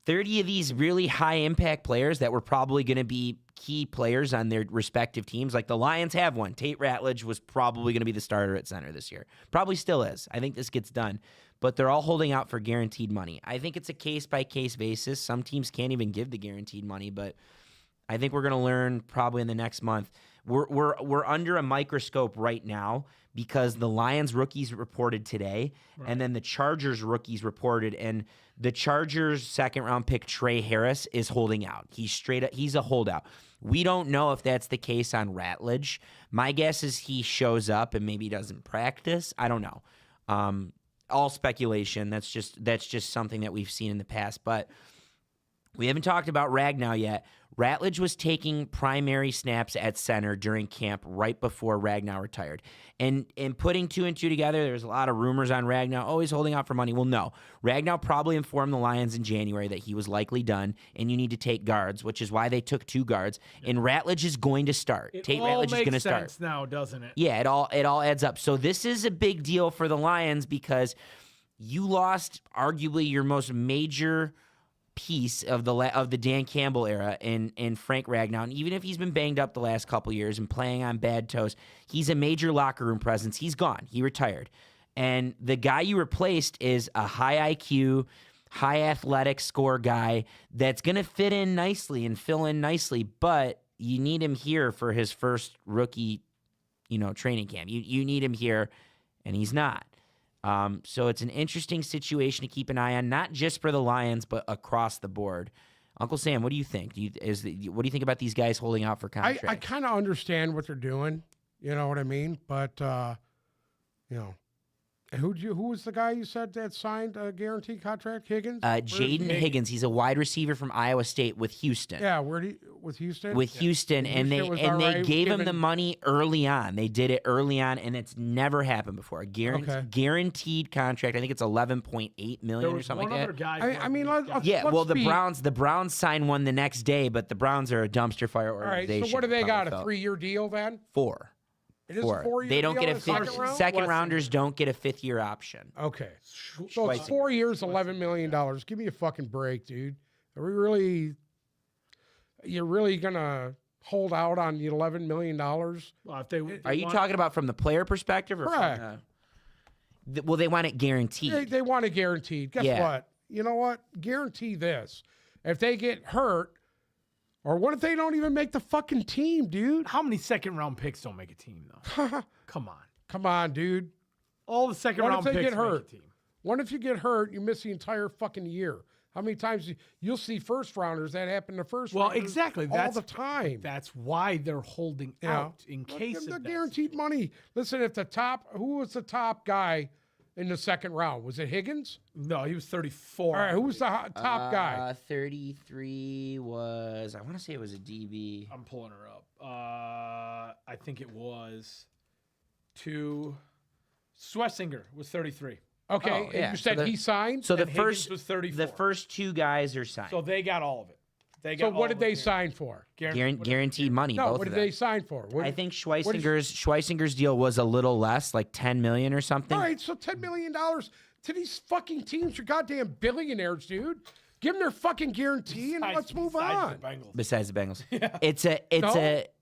[SPEAKER 2] 30 of these really high impact players that were probably going to be key players on their respective teams, like the Lions have one. Tate Ratledge was probably going to be the starter at center this year. Probably still is. I think this gets done. But they're all holding out for guaranteed money. I think it's a case-by-case basis. Some teams can't even give the guaranteed money, but I think we're going to learn probably in the next month. We're under a microscope right now because the Lions rookies reported today, and then the Chargers rookies reported, and the Chargers second-round pick Trey Harris is holding out. He's a holdout. We don't know if that's the case on Ratledge. My guess is he shows up and maybe doesn't practice. I don't know. All speculation. That's just something that we've seen in the past. But We haven't talked about Ragnow yet. Ratledge was taking primary snaps at center during camp right before Ragnow retired. And putting 2 and 2 together, there's a lot of rumors on Ragnow, he's holding out for money. Well, no. Ragnow probably informed the Lions in January that he was likely done, and you need to take guards, which is why they took 2 guards. And Ratledge is going to start. Tate Ratledge is going to start.
[SPEAKER 3] Makes sense now, doesn't it?
[SPEAKER 2] Yeah, it all adds up. So this is a big deal for the Lions because you lost arguably your most major piece of the Dan Campbell era in Frank Ragnow. And even if he's been banged up the last couple years and playing on bad toes, he's a major locker room presence. He's gone. He retired. And the guy you replaced is a high IQ, high athletic score guy that's going to fit in nicely and fill in nicely, but you need him here for his first rookie, training camp. You need him here, and he's not. So it's an interesting situation to keep an eye on, not just for the Lions, but across the board. Uncle Sam, what do you think? What do you think about these guys holding out for contracts?
[SPEAKER 4] I kind of understand what they're doing. You know what I mean? But, who was the guy you said that signed a guaranteed contract? Higgins?
[SPEAKER 2] Jaden Higgins. He's a wide receiver from Iowa State with Houston.
[SPEAKER 4] Yeah, with Houston?
[SPEAKER 2] With Houston, and they gave him the money early on. They did it early on, and it's never happened before. A guaranteed contract. I think it's $11.8 million or something like that. The Browns signed one the next day, but the Browns are a dumpster fire organization.
[SPEAKER 4] All right, so what do they got? A 3-year deal then?
[SPEAKER 2] 4.
[SPEAKER 4] It is a 4-year
[SPEAKER 2] They don't
[SPEAKER 4] deal
[SPEAKER 2] get a second rounders don't get a 5th-year option.
[SPEAKER 4] Okay. So it's 4 years, $11 million. Give me a fucking break, dude. You're really gonna hold out on the $11 million?
[SPEAKER 3] Well,
[SPEAKER 2] Are you talking about from the player perspective? Or
[SPEAKER 4] correct.
[SPEAKER 2] Well, they want it guaranteed.
[SPEAKER 4] They want it guaranteed. Guess what? You know what? Guarantee this. If they get hurt, or what if they don't even make the fucking team, dude?
[SPEAKER 3] How many second-round picks don't make a team, though? Come on.
[SPEAKER 4] Come on, dude.
[SPEAKER 3] All the second-round picks
[SPEAKER 4] get hurt?
[SPEAKER 3] make a team.
[SPEAKER 4] What if you get hurt, you miss the entire fucking year? How many times you'll see first-rounders that happen to first rounders?
[SPEAKER 3] Well, exactly.
[SPEAKER 4] All the time.
[SPEAKER 3] That's why they're holding out in case
[SPEAKER 4] the
[SPEAKER 3] of
[SPEAKER 4] guaranteed money. Listen, who was the top guy in the second round? Was it Higgins?
[SPEAKER 3] No, he was 34.
[SPEAKER 4] All right, who was the top guy?
[SPEAKER 2] 33 was, I want to say it was a DB.
[SPEAKER 3] I'm pulling her up. I think it was Schlesinger was 33.
[SPEAKER 4] Okay,
[SPEAKER 2] Oh,
[SPEAKER 4] and
[SPEAKER 2] yeah.
[SPEAKER 4] you said he signed?
[SPEAKER 2] So the
[SPEAKER 3] And Higgins
[SPEAKER 2] first
[SPEAKER 3] was 34.
[SPEAKER 2] the first 2 guys are signed.
[SPEAKER 3] So they got all of it.
[SPEAKER 4] So what did they sign for?
[SPEAKER 2] Guaranteed money.
[SPEAKER 4] No,
[SPEAKER 2] both
[SPEAKER 4] what
[SPEAKER 2] of
[SPEAKER 4] did
[SPEAKER 2] them.
[SPEAKER 4] they sign for?
[SPEAKER 2] I think Schweisinger's deal was a little less, like $10 million or something.
[SPEAKER 4] All right, so $10 million to these fucking teams, you're goddamn billionaires, dude. Give them their fucking guarantee and let's move on.
[SPEAKER 2] Besides the Bengals,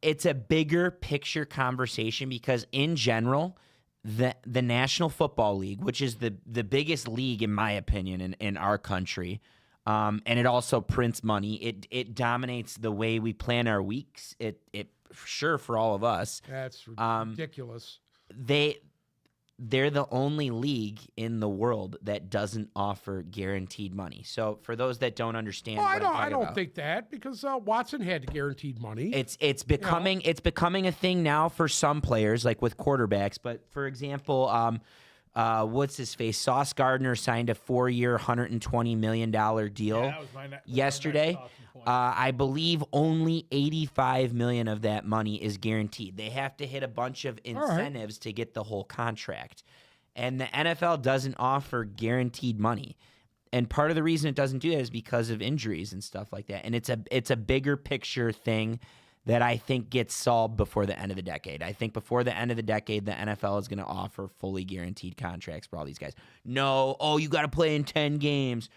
[SPEAKER 2] it's a bigger picture conversation because in general, the National Football League, which is the biggest league in my opinion in our country. And it also prints money. It dominates the way we plan our weeks. It sure for all of us.
[SPEAKER 4] That's ridiculous.
[SPEAKER 2] They're the only league in the world that doesn't offer guaranteed money. So for those that don't understand,
[SPEAKER 4] Well,
[SPEAKER 2] what
[SPEAKER 4] I don't
[SPEAKER 2] about,
[SPEAKER 4] think that because Watson had guaranteed money.
[SPEAKER 2] it's becoming a thing now for some players, like with quarterbacks. But for example, what's his face? Sauce Gardner signed a 4-year, $120 million deal yesterday. I believe only $85 million of that money is guaranteed. They have to hit a bunch of incentives to get the whole contract. And the NFL doesn't offer guaranteed money. And part of the reason it doesn't do that is because of injuries and stuff like that. And it's a bigger picture thing that I think gets solved before the end of the decade. I think before the end of the decade, the NFL is going to offer fully guaranteed contracts for all these guys. No, you got to play in 10 games.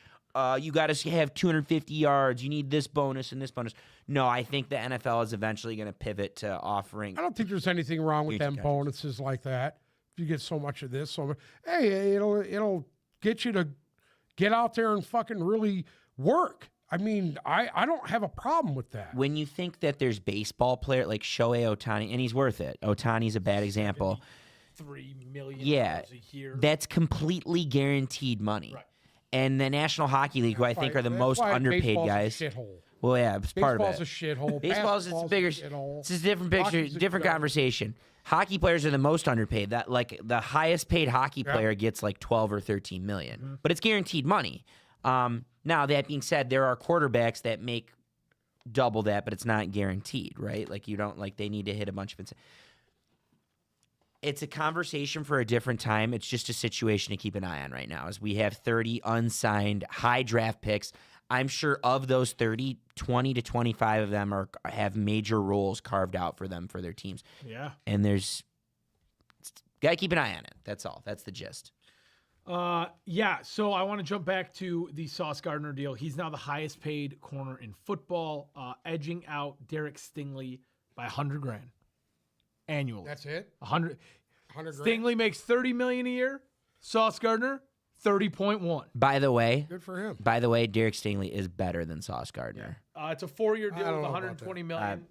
[SPEAKER 2] You got to have 250 yards. You need this bonus and this bonus. No, I think the NFL is eventually going to pivot to offering.
[SPEAKER 4] I don't think there's anything wrong with them bonuses like that. If you get so much of this, hey, it'll get you to get out there and fucking really work. I mean, I don't have a problem with that.
[SPEAKER 2] When you think that there's baseball player like Shohei Ohtani, and he's worth it. Ohtani's a bad example.
[SPEAKER 3] $3 million
[SPEAKER 2] a year. That's completely guaranteed money. Right. And the National Hockey League, who I think are the most underpaid guys. Well, yeah, it's part of it.
[SPEAKER 4] Baseball's a shithole.
[SPEAKER 2] Baseball's a bigger. It's a different picture, different conversation. Hockey players are the most underpaid. That like the highest paid hockey player gets like 12 or 13 million, but it's guaranteed money. Now, that being said, there are quarterbacks that make double that, but it's not guaranteed, right? Like you don't like they need to hit a bunch of. It's a conversation for a different time. It's just a situation to keep an eye on right now, as we have 30 unsigned high draft picks. I'm sure of those 30, 20 to 25 of them have major roles carved out for them for their teams.
[SPEAKER 3] Yeah.
[SPEAKER 2] And there's gotta keep an eye on it. That's all. That's the gist.
[SPEAKER 3] Yeah, so I want to jump back to the Sauce Gardner deal. He's now the highest paid corner in football, edging out Derek Stingley by $100,000 annually.
[SPEAKER 4] That's it.
[SPEAKER 3] 100.
[SPEAKER 4] 100 grand.
[SPEAKER 3] Stingley makes $30 million a year. Sauce Gardner 30.1.
[SPEAKER 2] By the way,
[SPEAKER 4] Good for him.
[SPEAKER 2] Derek Stingley is better than Sauce Gardner.
[SPEAKER 3] It's a 4-year
[SPEAKER 4] I
[SPEAKER 3] deal
[SPEAKER 4] don't
[SPEAKER 3] with
[SPEAKER 4] know about
[SPEAKER 3] $120 million.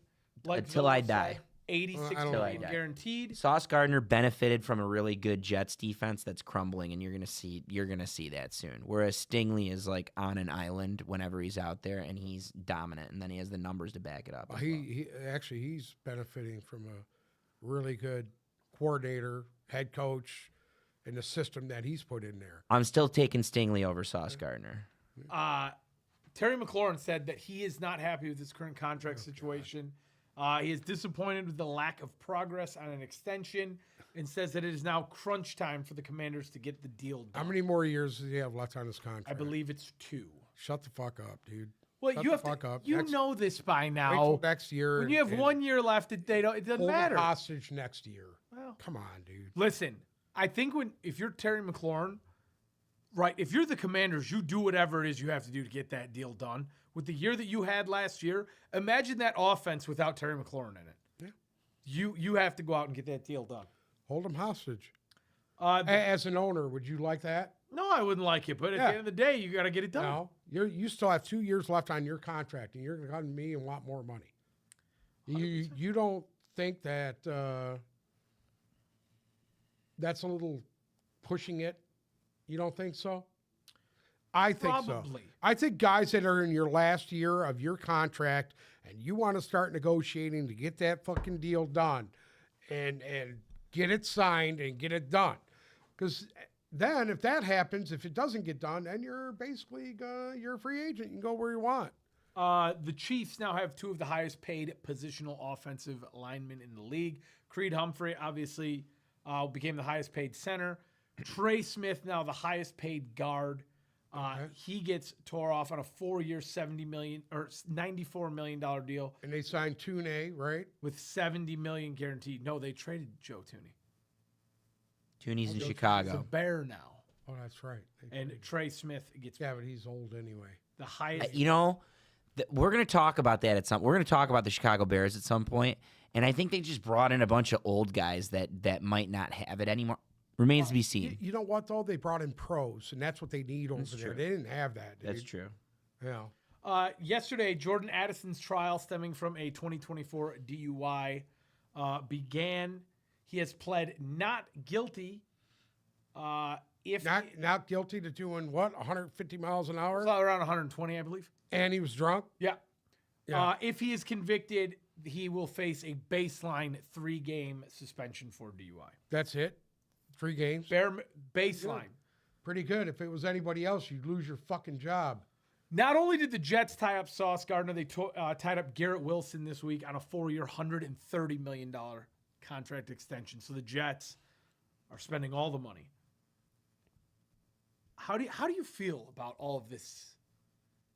[SPEAKER 2] Until I
[SPEAKER 3] Villa
[SPEAKER 2] die.
[SPEAKER 3] said, 86
[SPEAKER 4] I don't
[SPEAKER 3] million
[SPEAKER 4] know
[SPEAKER 2] about that.
[SPEAKER 3] guaranteed.
[SPEAKER 2] Sauce Gardner benefited from a really good Jets defense that's crumbling, and you're gonna see that soon. Whereas Stingley is like on an island whenever he's out there, and he's dominant, and then he has the numbers to back it up. as well.
[SPEAKER 4] He's benefiting from a really good coordinator, head coach, and the system that he's put in there.
[SPEAKER 2] I'm still taking Stingley over Sauce Gardner.
[SPEAKER 3] Terry McLaurin said that he is not happy with his current contract situation. He is disappointed with the lack of progress on an extension and says that it is now crunch time for the Commanders to get the deal done.
[SPEAKER 4] How many more years does he have left on his contract?
[SPEAKER 3] I believe it's 2.
[SPEAKER 4] Shut the fuck up, dude.
[SPEAKER 3] Well,
[SPEAKER 4] Shut
[SPEAKER 3] you
[SPEAKER 4] the
[SPEAKER 3] have
[SPEAKER 4] fuck
[SPEAKER 3] to.
[SPEAKER 4] up.
[SPEAKER 3] You
[SPEAKER 4] Next-
[SPEAKER 3] know this by
[SPEAKER 4] Wait till
[SPEAKER 3] now.
[SPEAKER 4] next year.
[SPEAKER 3] When you have
[SPEAKER 4] and
[SPEAKER 3] 1 year left, it doesn't
[SPEAKER 4] hold him
[SPEAKER 3] matter.
[SPEAKER 4] hostage next year.
[SPEAKER 3] Well,
[SPEAKER 4] Come on, dude.
[SPEAKER 3] listen, I think if you're Terry McLaurin, right? If you're the Commanders, you do whatever it is you have to do to get that deal done. With the year that you had last year, imagine that offense without Terry McLaurin in it.
[SPEAKER 4] Yeah.
[SPEAKER 3] You have to go out and get that deal done.
[SPEAKER 4] Hold him hostage.
[SPEAKER 3] Uh,
[SPEAKER 4] As an owner, would you like that?
[SPEAKER 3] No, I wouldn't like it, but at
[SPEAKER 4] Yeah.
[SPEAKER 3] the end of the day, you got to get it done.
[SPEAKER 4] No. You still have 2 years left on your contract, and you're going to come to me and want more money. You don't think that that's a little pushing it? You don't think so? I think so.
[SPEAKER 3] Probably.
[SPEAKER 4] I think guys that are in your last year of your contract and you want to start negotiating to get that fucking deal done and get it signed and get it done. Because then if that happens, if it doesn't get done, then you're basically you're a free agent. You can go where you want.
[SPEAKER 3] The Chiefs now have 2 of the highest paid positional offensive linemen in the league. Creed Humphrey obviously became the highest paid center. Trey Smith now the highest paid guard. He gets tore off on a 4-year, $70 million or $94 million deal
[SPEAKER 4] And they signed Tune, right?
[SPEAKER 3] with $70 million guaranteed. No, they traded Joe Tooney.
[SPEAKER 2] Tooney's in
[SPEAKER 3] He's a
[SPEAKER 2] Chicago.
[SPEAKER 3] Bear now,
[SPEAKER 4] Oh, that's right.
[SPEAKER 3] and Trey Smith gets
[SPEAKER 4] Yeah, but he's old anyway.
[SPEAKER 3] the highest.
[SPEAKER 2] You know, we're going to talk about that at some. We're going to talk about the Chicago Bears at some point, and I think they just brought in a bunch of old guys that might not have it anymore. Remains to be seen.
[SPEAKER 4] You know what, though? They brought in pros, and that's what they need over there.
[SPEAKER 2] true.
[SPEAKER 4] They didn't have that, dude.
[SPEAKER 2] That's true.
[SPEAKER 4] Yeah.
[SPEAKER 3] Yesterday, Jordan Addison's trial stemming from a 2024 DUI began. He has pled not guilty.
[SPEAKER 4] Not guilty to doing what? 150 miles an hour?
[SPEAKER 3] Around 120, I believe.
[SPEAKER 4] And he was drunk?
[SPEAKER 3] Yeah.
[SPEAKER 4] Yeah.
[SPEAKER 3] If he is convicted, he will face a baseline 3-game suspension for DUI.
[SPEAKER 4] That's it? 3 games?
[SPEAKER 3] Bare baseline.
[SPEAKER 4] Pretty good. If it was anybody else, you'd lose your fucking job.
[SPEAKER 3] Not only did the Jets tie up Sauce Gardner, they tied up Garrett Wilson this week on a 4-year, $130 million contract extension. So the Jets are spending all the money. How do you feel about all of this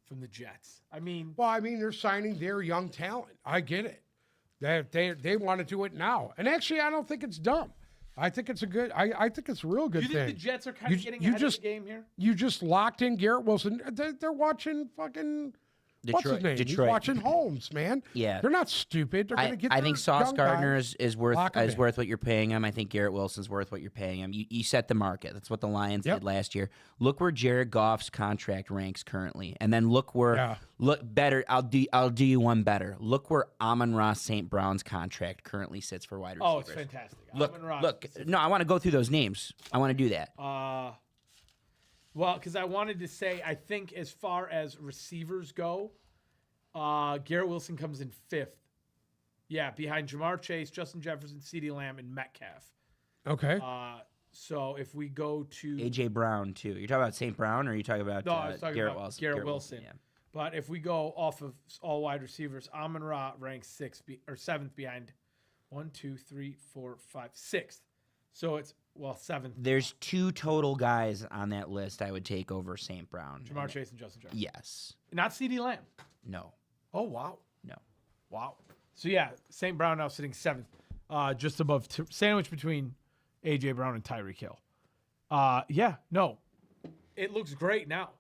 [SPEAKER 3] from the Jets? I mean,
[SPEAKER 4] Well, they're signing their young talent. I get it. They want to do it now. And actually, I don't think it's dumb. I think it's I think it's a real good
[SPEAKER 3] do you
[SPEAKER 4] thing.
[SPEAKER 3] think the Jets are kind of getting
[SPEAKER 4] you
[SPEAKER 3] ahead
[SPEAKER 4] just-
[SPEAKER 3] of the game here?
[SPEAKER 4] You just locked in Garrett Wilson. They're watching fucking what's his name? He's
[SPEAKER 2] Detroit.
[SPEAKER 4] watching Holmes, man.
[SPEAKER 2] Yeah.
[SPEAKER 4] They're not stupid. They're going to get.
[SPEAKER 2] I
[SPEAKER 4] their
[SPEAKER 2] think Sauce
[SPEAKER 4] young
[SPEAKER 2] Gardner
[SPEAKER 4] guy.
[SPEAKER 2] is worth
[SPEAKER 4] Lock him in.
[SPEAKER 2] worth what you're paying him. I think Garrett Wilson's worth what you're paying him. You set the market. That's what the Lions
[SPEAKER 4] Yep.
[SPEAKER 2] did last year. Look where Jared Goff's contract ranks currently, and then look where
[SPEAKER 4] Yeah.
[SPEAKER 2] look better. I'll do you one better. Look where Amon-Ra St. Brown's contract currently sits for wide receivers.
[SPEAKER 3] Oh, it's fantastic.
[SPEAKER 2] Look,
[SPEAKER 3] Amon-Ra
[SPEAKER 2] look.
[SPEAKER 3] is-
[SPEAKER 2] No, I want to go through those names. I want to do that.
[SPEAKER 3] Well, because I wanted to say, I think as far as receivers go, Garrett Wilson comes in 5th. Yeah, behind Jamar Chase, Justin Jefferson, CeeDee Lamb, and Metcalf.
[SPEAKER 4] Okay.
[SPEAKER 3] So if we go to
[SPEAKER 2] AJ Brown too. You're talking about St. Brown, or are you talking about
[SPEAKER 3] No, I was talking
[SPEAKER 2] Garrett
[SPEAKER 3] about
[SPEAKER 2] Wilson?
[SPEAKER 3] Garrett Wilson.
[SPEAKER 2] Yeah.
[SPEAKER 3] But if we go off of all wide receivers, Amon-Ra ranks 7th behind 1, 2, 3, 4, 5, 6th. So it's 7th.
[SPEAKER 2] There's 2 total guys on that list I would take over St. Brown.
[SPEAKER 3] Jamar Chase and Justin Jefferson.
[SPEAKER 2] Yes.
[SPEAKER 3] Not CeeDee Lamb.
[SPEAKER 2] No.
[SPEAKER 3] Oh wow.
[SPEAKER 2] No.
[SPEAKER 3] Wow. So yeah, St. Brown now sitting 7th, just above sandwich between AJ Brown and Tyreek Hill. It looks great now,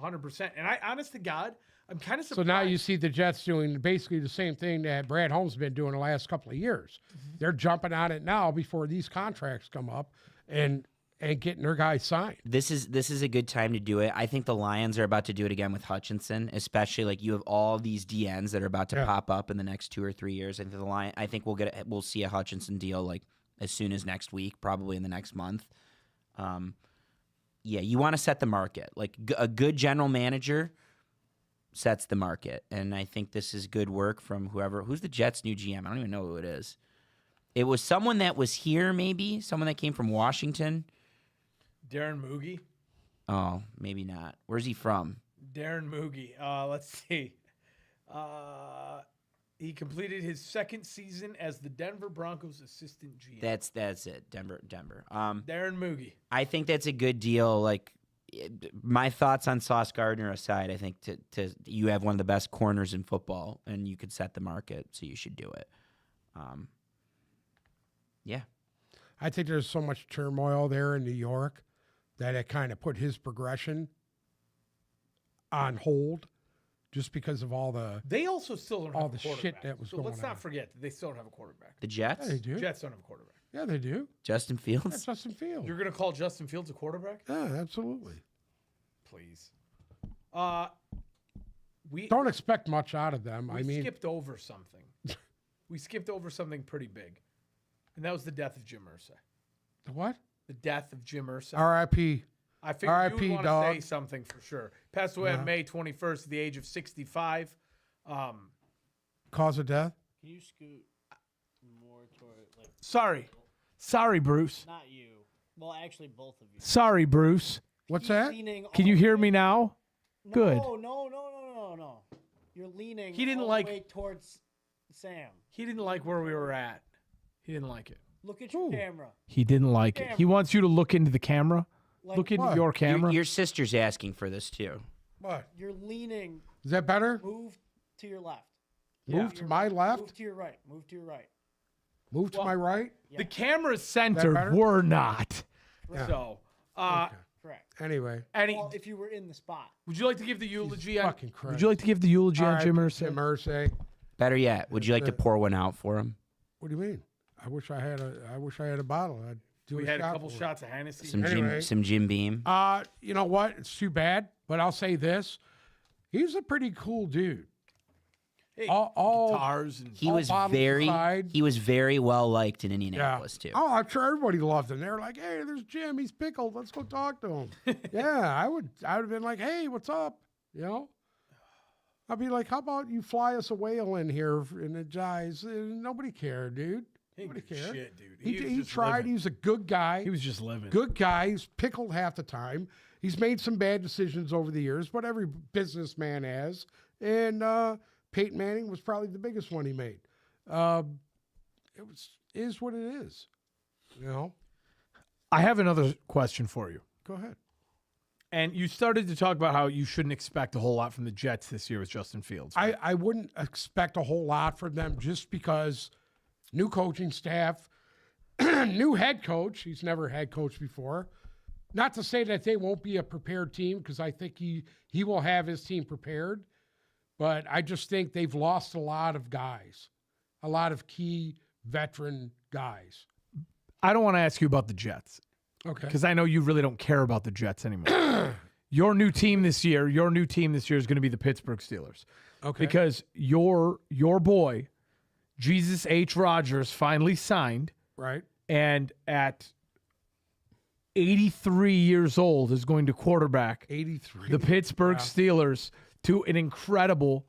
[SPEAKER 3] 100%. And I, honest to God, I'm kind of
[SPEAKER 4] So
[SPEAKER 3] surprised.
[SPEAKER 4] now you see the Jets doing basically the same thing that Brad Holmes has been doing the last couple of years. They're jumping on it now before these contracts come up and getting their guys signed.
[SPEAKER 2] This is a good time to do it. I think the Lions are about to do it again with Hutchinson, especially like you have all these DNs that are about to
[SPEAKER 4] Yeah.
[SPEAKER 2] pop up in the next 2 or 3 years. I think we'll see a Hutchinson deal like as soon as next week, probably in the next month. You want to set the market. Like a good general manager sets the market, and I think this is good work from who's the Jets' new GM. I don't even know who it is. It was someone that was here, maybe someone that came from Washington.
[SPEAKER 3] Darren Moogie.
[SPEAKER 2] Oh, maybe not. Where's he from?
[SPEAKER 3] Darren Moogie. Let's see. He completed his 2nd season as the Denver Broncos assistant GM.
[SPEAKER 2] That's it. Denver.
[SPEAKER 3] Darren Moogie.
[SPEAKER 2] I think that's a good deal. Like my thoughts on Sauce Gardner aside, I think to you have one of the best corners in football, and you could set the market, so you should do it. Yeah.
[SPEAKER 4] I think there's so much turmoil there in New York that it kind of put his progression on hold just because of all the
[SPEAKER 3] They also still don't
[SPEAKER 4] All
[SPEAKER 3] have a
[SPEAKER 4] the shit
[SPEAKER 3] quarterback.
[SPEAKER 4] that was
[SPEAKER 3] so
[SPEAKER 4] going
[SPEAKER 3] let's
[SPEAKER 4] on.
[SPEAKER 3] not forget that they still don't have a quarterback.
[SPEAKER 2] The Jets,
[SPEAKER 4] Yeah, they do.
[SPEAKER 3] Jets don't have a quarterback.
[SPEAKER 4] Yeah, they do.
[SPEAKER 2] Justin
[SPEAKER 4] That's
[SPEAKER 2] Fields.
[SPEAKER 4] Justin Fields.
[SPEAKER 3] You're going to call Justin Fields a quarterback?
[SPEAKER 4] Yeah, absolutely.
[SPEAKER 3] Please. We
[SPEAKER 4] Don't expect much out of them.
[SPEAKER 3] we
[SPEAKER 4] I mean,
[SPEAKER 3] skipped over something. We skipped over something pretty big. And that was the death of Jim Irsay.
[SPEAKER 4] what?
[SPEAKER 3] The death of Jim Irsay.
[SPEAKER 4] R.I.P.
[SPEAKER 3] I figured you
[SPEAKER 4] R.I.P.,
[SPEAKER 3] would want to
[SPEAKER 4] dog.
[SPEAKER 3] say something for sure. Passed away on May 21st at the age of 65.
[SPEAKER 4] Cause of death?
[SPEAKER 1] Can you scoot more toward like
[SPEAKER 3] Sorry, Bruce.
[SPEAKER 1] not you? Well, actually, both of you.
[SPEAKER 3] Sorry, Bruce.
[SPEAKER 4] What's
[SPEAKER 1] He's
[SPEAKER 4] that?
[SPEAKER 1] leaning
[SPEAKER 3] Can
[SPEAKER 1] all
[SPEAKER 3] you
[SPEAKER 1] the
[SPEAKER 3] hear
[SPEAKER 1] way-
[SPEAKER 3] me now?
[SPEAKER 1] No,
[SPEAKER 3] Good.
[SPEAKER 1] No. You're leaning.
[SPEAKER 3] He didn't
[SPEAKER 1] all
[SPEAKER 3] like-
[SPEAKER 1] the way towards Sam.
[SPEAKER 3] He didn't like where we were at. He didn't like it.
[SPEAKER 1] Look at your
[SPEAKER 4] Ooh.
[SPEAKER 1] camera.
[SPEAKER 3] He didn't like it. He wants you to look into the camera.
[SPEAKER 1] Like,
[SPEAKER 3] Look into
[SPEAKER 4] What?
[SPEAKER 3] your camera.
[SPEAKER 2] Your sister's asking for this too.
[SPEAKER 4] What?
[SPEAKER 1] You're leaning.
[SPEAKER 4] Is that better?
[SPEAKER 1] Move to your left.
[SPEAKER 4] Move to my left?
[SPEAKER 1] Move to your right. Move to your right.
[SPEAKER 4] Move to my right?
[SPEAKER 3] The camera's centered.
[SPEAKER 4] better?
[SPEAKER 3] We're not.
[SPEAKER 4] Yeah.
[SPEAKER 3] So,
[SPEAKER 4] Okay.
[SPEAKER 1] Correct.
[SPEAKER 4] Anyway.
[SPEAKER 3] Eddie,
[SPEAKER 1] If you were in the spot.
[SPEAKER 3] would you like to give the eulogy on?
[SPEAKER 4] Fucking Christ.
[SPEAKER 3] Would you like to give the eulogy on
[SPEAKER 4] R.I.P.
[SPEAKER 3] Jim
[SPEAKER 4] Jim
[SPEAKER 3] Irsay?
[SPEAKER 4] Irsay.
[SPEAKER 2] Better yet, would you like to pour one out for him?
[SPEAKER 4] What do you mean? I wish I had a bottle. I'd do
[SPEAKER 3] We
[SPEAKER 4] a
[SPEAKER 3] had a
[SPEAKER 4] shot
[SPEAKER 3] couple
[SPEAKER 4] for it.
[SPEAKER 3] shots of Hennessy.
[SPEAKER 4] Anyway.
[SPEAKER 2] Some Jim Beam.
[SPEAKER 4] You know what? It's too bad, but I'll say this: he's a pretty cool dude.
[SPEAKER 3] Hey,
[SPEAKER 4] all-
[SPEAKER 3] guitars and
[SPEAKER 2] He
[SPEAKER 4] all
[SPEAKER 2] was
[SPEAKER 4] bottles aside.
[SPEAKER 2] very well liked in
[SPEAKER 4] Yeah.
[SPEAKER 2] Indianapolis too.
[SPEAKER 4] Oh, I'm sure everybody loved him. They were like, "Hey, there's Jim. He's pickled. Let's go talk to him." Yeah, I would have been like, "Hey, what's up?" You know. I'd be like, "How about you fly us a whale in here in the Giants?" Nobody cared, dude.
[SPEAKER 3] He
[SPEAKER 4] Nobody
[SPEAKER 3] didn't give a
[SPEAKER 4] cared.
[SPEAKER 3] shit, dude.
[SPEAKER 4] He
[SPEAKER 3] was just
[SPEAKER 4] tried.
[SPEAKER 3] living.
[SPEAKER 4] He was a good guy.
[SPEAKER 3] He was just living.
[SPEAKER 4] Good guy. He's pickled half the time. He's made some bad decisions over the years, but every businessman has. And Peyton Manning was probably the biggest one he made. Is what it is. You know.
[SPEAKER 3] I have another question for you.
[SPEAKER 4] Go ahead.
[SPEAKER 3] And you started to talk about how you shouldn't expect a whole lot from the Jets this year with Justin Fields.
[SPEAKER 4] I wouldn't expect a whole lot from them just because new coaching staff, new head coach. He's never head coached before. Not to say that they won't be a prepared team, because I think he will have his team prepared. But I just think they've lost a lot of guys, a lot of key veteran guys.
[SPEAKER 3] I don't want to ask you about the Jets
[SPEAKER 4] Okay.
[SPEAKER 3] because I know you really don't care about the Jets anymore. Your new team this year is going to be the Pittsburgh Steelers.
[SPEAKER 4] Okay.
[SPEAKER 3] Because your boy, Jesus H. Rogers, finally signed,
[SPEAKER 4] Right.
[SPEAKER 3] and at 83 years old is going to quarterback
[SPEAKER 4] 83.
[SPEAKER 3] the Pittsburgh Steelers to an incredible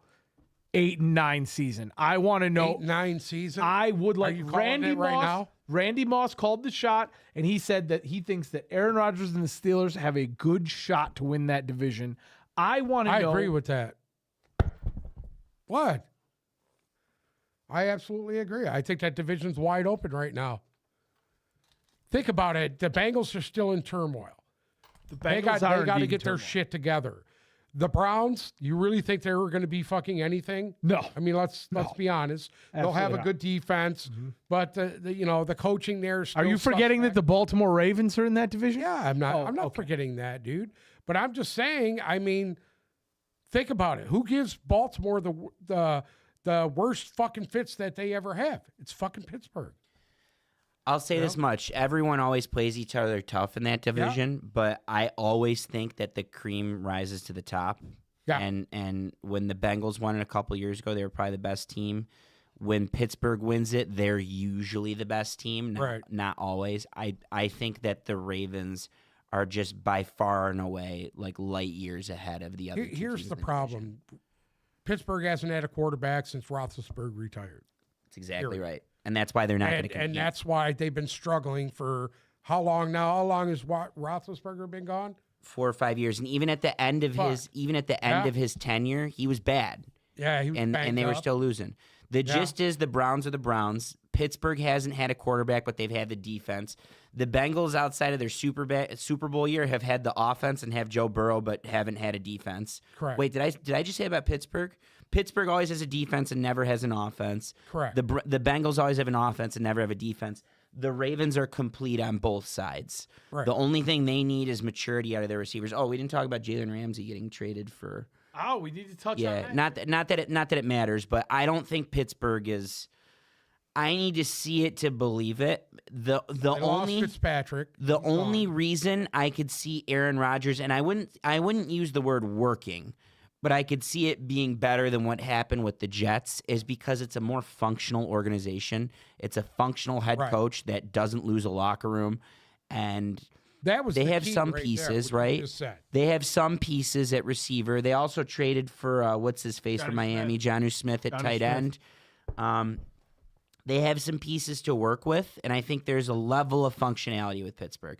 [SPEAKER 3] 8-9 season. I want to know.
[SPEAKER 4] 8-9 season.
[SPEAKER 3] I would like
[SPEAKER 4] you calling
[SPEAKER 3] Randy
[SPEAKER 4] it right
[SPEAKER 3] Moss.
[SPEAKER 4] now?
[SPEAKER 3] Randy Moss called the shot, and he said that he thinks that Aaron Rodgers and the Steelers have a good shot to win that division. I want to know.
[SPEAKER 4] I agree with that. What? I absolutely agree. I think that division's wide open right now. Think about it. The Bengals are still in turmoil.
[SPEAKER 3] The
[SPEAKER 4] They
[SPEAKER 3] Bengals
[SPEAKER 4] got
[SPEAKER 3] are
[SPEAKER 4] to get their shit together. The Browns, you really think they were going to be fucking anything?
[SPEAKER 3] No.
[SPEAKER 4] I mean, let's be honest. They'll have
[SPEAKER 3] Absolutely
[SPEAKER 4] a
[SPEAKER 3] not.
[SPEAKER 4] good defense, but the coaching there is
[SPEAKER 3] Are
[SPEAKER 4] still
[SPEAKER 3] you forgetting that
[SPEAKER 4] suspect.
[SPEAKER 3] the Baltimore Ravens are in that division?
[SPEAKER 4] Yeah, I'm not.
[SPEAKER 3] Oh,
[SPEAKER 4] I'm not
[SPEAKER 3] okay.
[SPEAKER 4] forgetting that, dude. But I'm just saying. I mean, think about it. Who gives Baltimore the worst fucking fits that they ever have? It's fucking Pittsburgh.
[SPEAKER 2] I'll say this much. Everyone always plays each other tough in that division, but I always think that the cream rises to the top.
[SPEAKER 4] Yeah.
[SPEAKER 2] And when the Bengals won it a couple years ago, they were probably the best team. When Pittsburgh wins it, they're usually the best team.
[SPEAKER 4] Right.
[SPEAKER 2] Not always. I think that the Ravens are just by far and away like light years ahead of the other two
[SPEAKER 4] Here's
[SPEAKER 2] teams
[SPEAKER 4] the
[SPEAKER 2] in
[SPEAKER 4] problem. Pittsburgh hasn't had a quarterback since Roethlisberger retired.
[SPEAKER 2] That's exactly
[SPEAKER 4] Period.
[SPEAKER 2] right. And that's why they're not going to compete.
[SPEAKER 4] And that's why they've been struggling for how long now? How long has Roethlisberger been gone?
[SPEAKER 2] 4 or 5 years. And even at the end of his tenure, he was bad.
[SPEAKER 4] Yeah, he was
[SPEAKER 2] and
[SPEAKER 4] banged
[SPEAKER 2] they were
[SPEAKER 4] up.
[SPEAKER 2] still losing. The gist is the Browns are the Browns. Pittsburgh hasn't had a quarterback, but they've had the defense. The Bengals, outside of their Super Bowl year, have had the offense and have Joe Burrow, but haven't had a defense.
[SPEAKER 4] Correct.
[SPEAKER 2] Wait, did I just say about Pittsburgh? Pittsburgh always has a defense and never has an offense.
[SPEAKER 4] Correct.
[SPEAKER 2] The Bengals always have an offense and never have a defense. The Ravens are complete on both sides.
[SPEAKER 4] Right.
[SPEAKER 2] The only thing they need is maturity out of their receivers. Oh, we didn't talk about Jalen Ramsey getting traded for.
[SPEAKER 3] Oh, we need to touch on
[SPEAKER 2] Yeah,
[SPEAKER 3] that.
[SPEAKER 2] not that it matters, but I don't think Pittsburgh is. I need to see it to believe it. The
[SPEAKER 4] They lost
[SPEAKER 2] only
[SPEAKER 4] Fitzpatrick.
[SPEAKER 2] the
[SPEAKER 4] He's
[SPEAKER 2] only
[SPEAKER 4] gone.
[SPEAKER 2] reason I could see Aaron Rodgers, and I wouldn't use the word working, but I could see it being better than what happened with the Jets, is because it's a more functional organization. It's a functional head
[SPEAKER 4] Right.
[SPEAKER 2] coach that doesn't lose a locker room, and
[SPEAKER 4] That was
[SPEAKER 2] they
[SPEAKER 4] the
[SPEAKER 2] have
[SPEAKER 4] key
[SPEAKER 2] some
[SPEAKER 4] right there,
[SPEAKER 2] pieces,
[SPEAKER 4] what you
[SPEAKER 2] right?
[SPEAKER 4] just said.
[SPEAKER 2] They have some pieces at receiver. They also traded for what's his face for
[SPEAKER 3] Jonnu
[SPEAKER 2] Miami, Jonnu Smith at
[SPEAKER 3] Jonnu
[SPEAKER 2] tight
[SPEAKER 3] Smith.
[SPEAKER 2] end. They have some pieces to work with, and I think there's a level of functionality with Pittsburgh.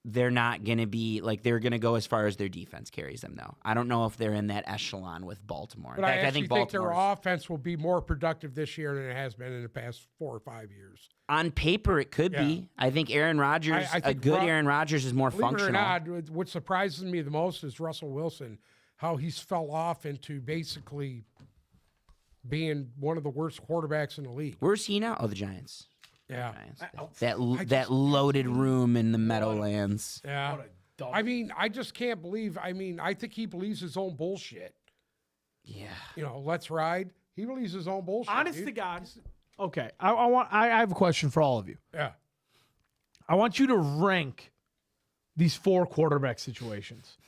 [SPEAKER 2] They're not going to be like they're going to go as far as their defense carries them, though. I don't know if they're in that echelon with Baltimore.
[SPEAKER 4] But I actually think their
[SPEAKER 2] Baltimore's-
[SPEAKER 4] offense will be more productive this year than it has been in the past 4 or 5 years.
[SPEAKER 2] on paper it could
[SPEAKER 4] Yeah.
[SPEAKER 2] be. I think Aaron Rodgers,
[SPEAKER 4] I think
[SPEAKER 2] Aaron Rodgers is more
[SPEAKER 4] Believe
[SPEAKER 2] functional.
[SPEAKER 4] it or not, what surprises me the most is Russell Wilson, how he's fell off into basically being one of the worst quarterbacks in the league.
[SPEAKER 2] Where's he now? Oh, the Giants.
[SPEAKER 4] Yeah.
[SPEAKER 2] Giants.
[SPEAKER 4] I
[SPEAKER 2] That
[SPEAKER 4] just-
[SPEAKER 2] loaded room in the Meadowlands.
[SPEAKER 4] Yeah.
[SPEAKER 3] What a dumb.
[SPEAKER 4] I mean, I just can't believe. I think he believes his own bullshit.
[SPEAKER 2] Yeah.
[SPEAKER 4] Let's ride. He believes his own bullshit.
[SPEAKER 3] Honest
[SPEAKER 4] dude.
[SPEAKER 3] to God. Okay, I have a question for all of you.
[SPEAKER 4] Yeah.
[SPEAKER 3] I want you to rank these 4 quarterback situations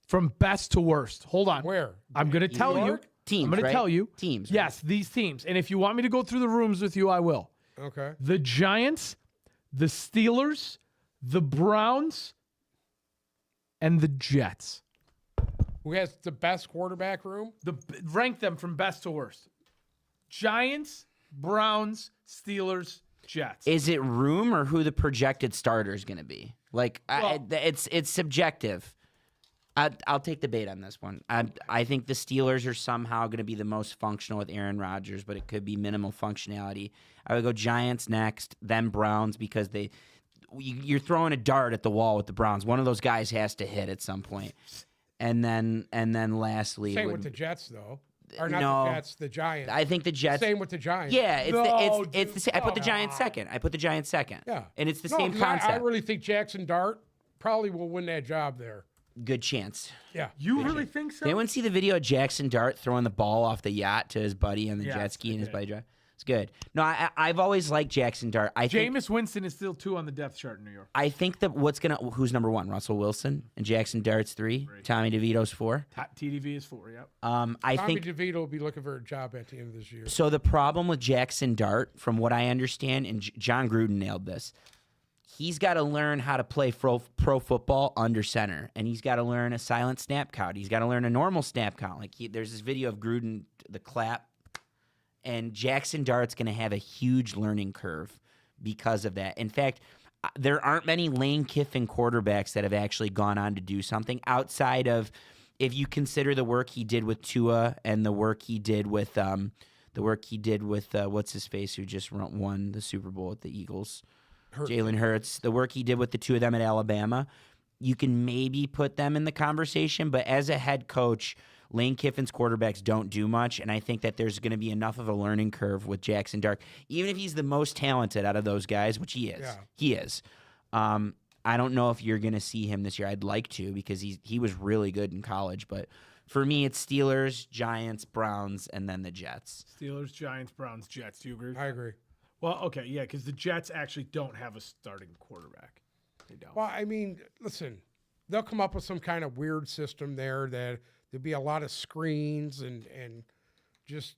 [SPEAKER 3] from best to worst. Hold on.
[SPEAKER 4] Where?
[SPEAKER 3] I'm going to tell you.
[SPEAKER 4] York?
[SPEAKER 2] Teams,
[SPEAKER 3] I'm going
[SPEAKER 2] right?
[SPEAKER 3] to tell you.
[SPEAKER 2] Teams, right?
[SPEAKER 3] Yes, these teams. And if you want me to go through the rooms with you, I will.
[SPEAKER 4] Okay.
[SPEAKER 3] The Giants, the Steelers, the Browns, and the Jets.
[SPEAKER 4] Who has the best quarterback room?
[SPEAKER 3] Rank them from best to worst. Giants, Browns, Steelers, Jets.
[SPEAKER 2] Is it room or who the projected starter is going to be? Like,
[SPEAKER 3] Well-
[SPEAKER 2] it's subjective. I'll take the bait on this one. I think the Steelers are somehow going to be the most functional with Aaron Rodgers, but it could be minimal functionality. I would go Giants next, then Browns, because you're throwing a dart at the wall with the Browns. One of those guys has to hit at some point. And then lastly,
[SPEAKER 4] Same
[SPEAKER 2] would-
[SPEAKER 4] with the Jets, though. Or not
[SPEAKER 2] No.
[SPEAKER 4] the Jets, the Giants.
[SPEAKER 2] I think the Jets.
[SPEAKER 4] Same with the Giants.
[SPEAKER 2] Yeah, it's
[SPEAKER 3] No,
[SPEAKER 2] it's the same. I put the Giants second.
[SPEAKER 4] Yeah.
[SPEAKER 2] And it's the
[SPEAKER 4] No,
[SPEAKER 2] same
[SPEAKER 4] 'cause I
[SPEAKER 2] concept.
[SPEAKER 4] really think Jackson Dart probably will win that job there.
[SPEAKER 2] Good chance.
[SPEAKER 4] Yeah.
[SPEAKER 3] You really think so?
[SPEAKER 2] Did anyone see the video of Jackson Dart throwing the ball off the yacht to his buddy on the
[SPEAKER 3] Yes,
[SPEAKER 2] jet ski
[SPEAKER 3] I
[SPEAKER 2] and his
[SPEAKER 3] did.
[SPEAKER 2] buddy drive? It's good. No, I've always liked Jackson Dart. I think
[SPEAKER 3] Jameis Winston is still 2 on the depth chart in New York.
[SPEAKER 2] that who's number 1? Russell Wilson and Jackson Dart's 3. Tommy DeVito's 4.
[SPEAKER 3] TDV is 4, yep.
[SPEAKER 2] I
[SPEAKER 4] Tommy
[SPEAKER 2] think
[SPEAKER 4] DeVito will be looking for a job at the end of this year.
[SPEAKER 2] so. The problem with Jackson Dart, from what I understand, and John Gruden nailed this. He's got to learn how to play pro football under center, and he's got to learn a silent snap count. He's got to learn a normal snap count. Like there's this video of Gruden, the clap, And Jackson Dart's going to have a huge learning curve because of that. In fact, there aren't many Lane Kiffin quarterbacks that have actually gone on to do something outside of, if you consider the work he did with Tua and the work he did with what's his face who just won the Super Bowl with the Eagles, Jalen Hurts. The work he did with the two of them at Alabama, you can maybe put them in the conversation. But as a head coach, Lane Kiffin's quarterbacks don't do much, and I think that there's going to be enough of a learning curve with Jackson Dart, even if he's the most talented out of those guys, which he is.
[SPEAKER 4] Yeah.
[SPEAKER 2] He is. I don't know if you're going to see him this year. I'd like to, because he was really good in college. But for me, it's Steelers, Giants, Browns, and then the Jets.
[SPEAKER 3] Steelers, Giants, Browns, Jets. Do you agree?
[SPEAKER 4] I agree.
[SPEAKER 3] Well, okay, yeah, because the Jets actually don't have a starting quarterback. They don't.
[SPEAKER 4] Well, I mean, listen, they'll come up with some kind of weird system there that there'll be a lot of screens and just,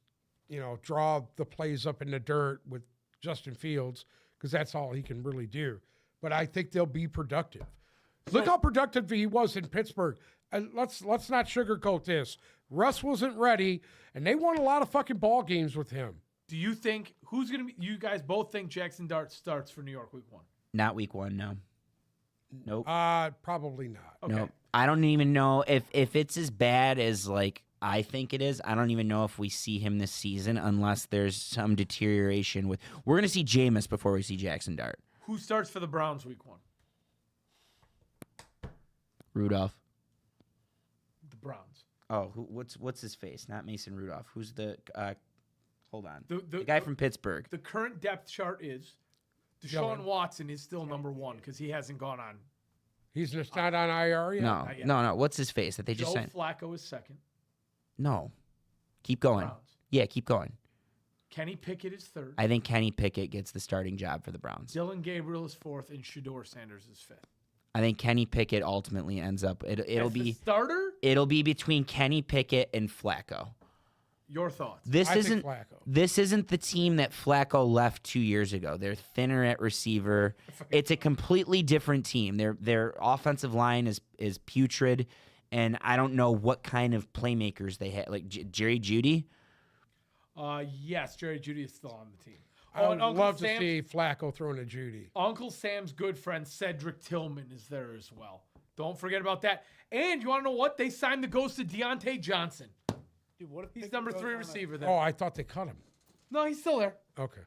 [SPEAKER 4] draw the plays up in the dirt with Justin Fields, because that's all he can really do. But I think they'll be productive. Look how productive he was in Pittsburgh. Let's not sugarcoat this. Russ wasn't ready, and they won a lot of fucking ball games with him.
[SPEAKER 3] Do you think who's going to be? You guys both think Jackson Dart starts for New York Week 1?
[SPEAKER 2] Not week 1, no. Nope.
[SPEAKER 4] Probably not.
[SPEAKER 3] Okay.
[SPEAKER 2] Nope. I don't even know if it's as bad as I think it is. I don't even know if we see him this season unless there's some deterioration with. We're gonna see Jameis before we see Jackson Dart.
[SPEAKER 3] Who starts for the Browns Week 1?
[SPEAKER 2] Rudolph.
[SPEAKER 3] The Browns.
[SPEAKER 2] Oh, what's his face? Not Mason Rudolph. Who's the? Hold on.
[SPEAKER 3] The
[SPEAKER 2] guy from Pittsburgh.
[SPEAKER 3] The current depth chart is Deshaun Watson is still number 1 because he hasn't gone on.
[SPEAKER 4] He's just not on IR yet?
[SPEAKER 2] No,
[SPEAKER 3] yet.
[SPEAKER 2] no. What's his face that they just
[SPEAKER 3] Joe
[SPEAKER 2] signed?
[SPEAKER 3] Flacco is second.
[SPEAKER 2] No. Keep going.
[SPEAKER 3] Browns.
[SPEAKER 2] Yeah, keep going.
[SPEAKER 3] Kenny Pickett is third.
[SPEAKER 2] I think Kenny Pickett gets the starting job for the Browns.
[SPEAKER 3] Dylan Gabriel is fourth, and Shedeur Sanders is fifth.
[SPEAKER 2] I think Kenny Pickett ultimately ends up. It'll
[SPEAKER 3] As the
[SPEAKER 2] be
[SPEAKER 3] starter.
[SPEAKER 2] it'll be between Kenny Pickett and Flacco.
[SPEAKER 3] Your thoughts?
[SPEAKER 2] This
[SPEAKER 4] I think
[SPEAKER 2] isn't
[SPEAKER 4] Flacco.
[SPEAKER 2] this isn't the team that Flacco left 2 years ago. They're thinner at receiver. It's a completely different team. Their offensive line is putrid, and I don't know what kind of playmakers they had. Like Jerry Jeudy.
[SPEAKER 3] Yes, Jerry Jeudy is still on the team.
[SPEAKER 4] I would
[SPEAKER 3] and Uncle
[SPEAKER 4] love to
[SPEAKER 3] Sam's-
[SPEAKER 4] see Flacco throwing a Judy.
[SPEAKER 3] Uncle Sam's good friend Cedric Tillman is there as well. Don't forget about that. And you want to know what? They signed the ghost of Deontay Johnson.
[SPEAKER 1] Dude, what if
[SPEAKER 3] He's
[SPEAKER 1] Pickett
[SPEAKER 3] number
[SPEAKER 1] goes
[SPEAKER 3] 3
[SPEAKER 1] on a-
[SPEAKER 3] receiver there.
[SPEAKER 4] Oh, I thought they cut him.
[SPEAKER 3] No, he's still there.
[SPEAKER 4] Okay.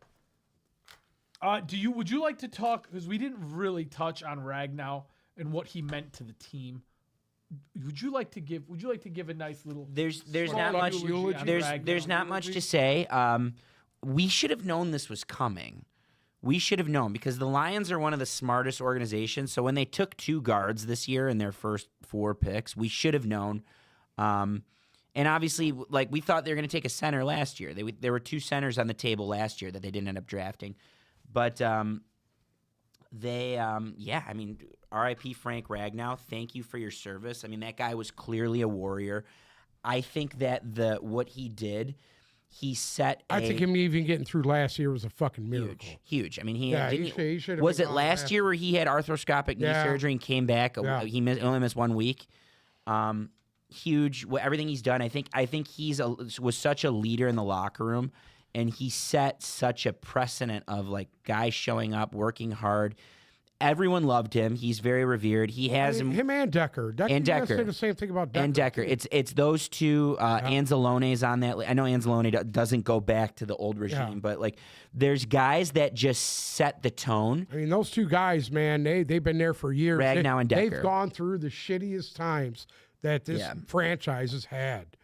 [SPEAKER 3] Would you like to talk, because we didn't really touch on Ragnow and what he meant to the team. Would you like to give a nice little
[SPEAKER 2] There's
[SPEAKER 3] sort
[SPEAKER 2] not
[SPEAKER 3] of
[SPEAKER 2] much
[SPEAKER 3] eulogy on
[SPEAKER 2] there's
[SPEAKER 3] Ragnow?
[SPEAKER 2] not much to say. We should have known this was coming. We should have known, because the Lions are one of the smartest organizations. So when they took 2 guards this year in their first 4 picks, we should have known. And obviously, we thought they were going to take a center last year. There were 2 centers on the table last year that they didn't end up drafting. But R.I.P. Frank Ragnow. Thank you for your service. I mean, that guy was clearly a warrior. I think that what he did, he set.
[SPEAKER 4] I think him even getting through last year was a fucking miracle.
[SPEAKER 2] Huge. I mean, he
[SPEAKER 4] should have.
[SPEAKER 2] was it last year where he had arthroscopic knee surgery and came back?
[SPEAKER 4] Yeah.
[SPEAKER 2] He only missed 1 week. Huge. Everything he's done. I think was such a leader in the locker room, and he set such a precedent of guys showing up, working hard. Everyone loved him. He's very revered. He has
[SPEAKER 4] him and Decker.
[SPEAKER 2] And Decker.
[SPEAKER 4] Say the same thing about Decker.
[SPEAKER 2] And Decker. It's those 2. Anzalone's on that. I know Anzalone doesn't go back to the old regime, but there's guys that just set the tone.
[SPEAKER 4] I mean, those 2 guys, man, they've been there for years.
[SPEAKER 2] Ragnow and Decker.
[SPEAKER 4] They've gone through the shittiest times that this franchise has had.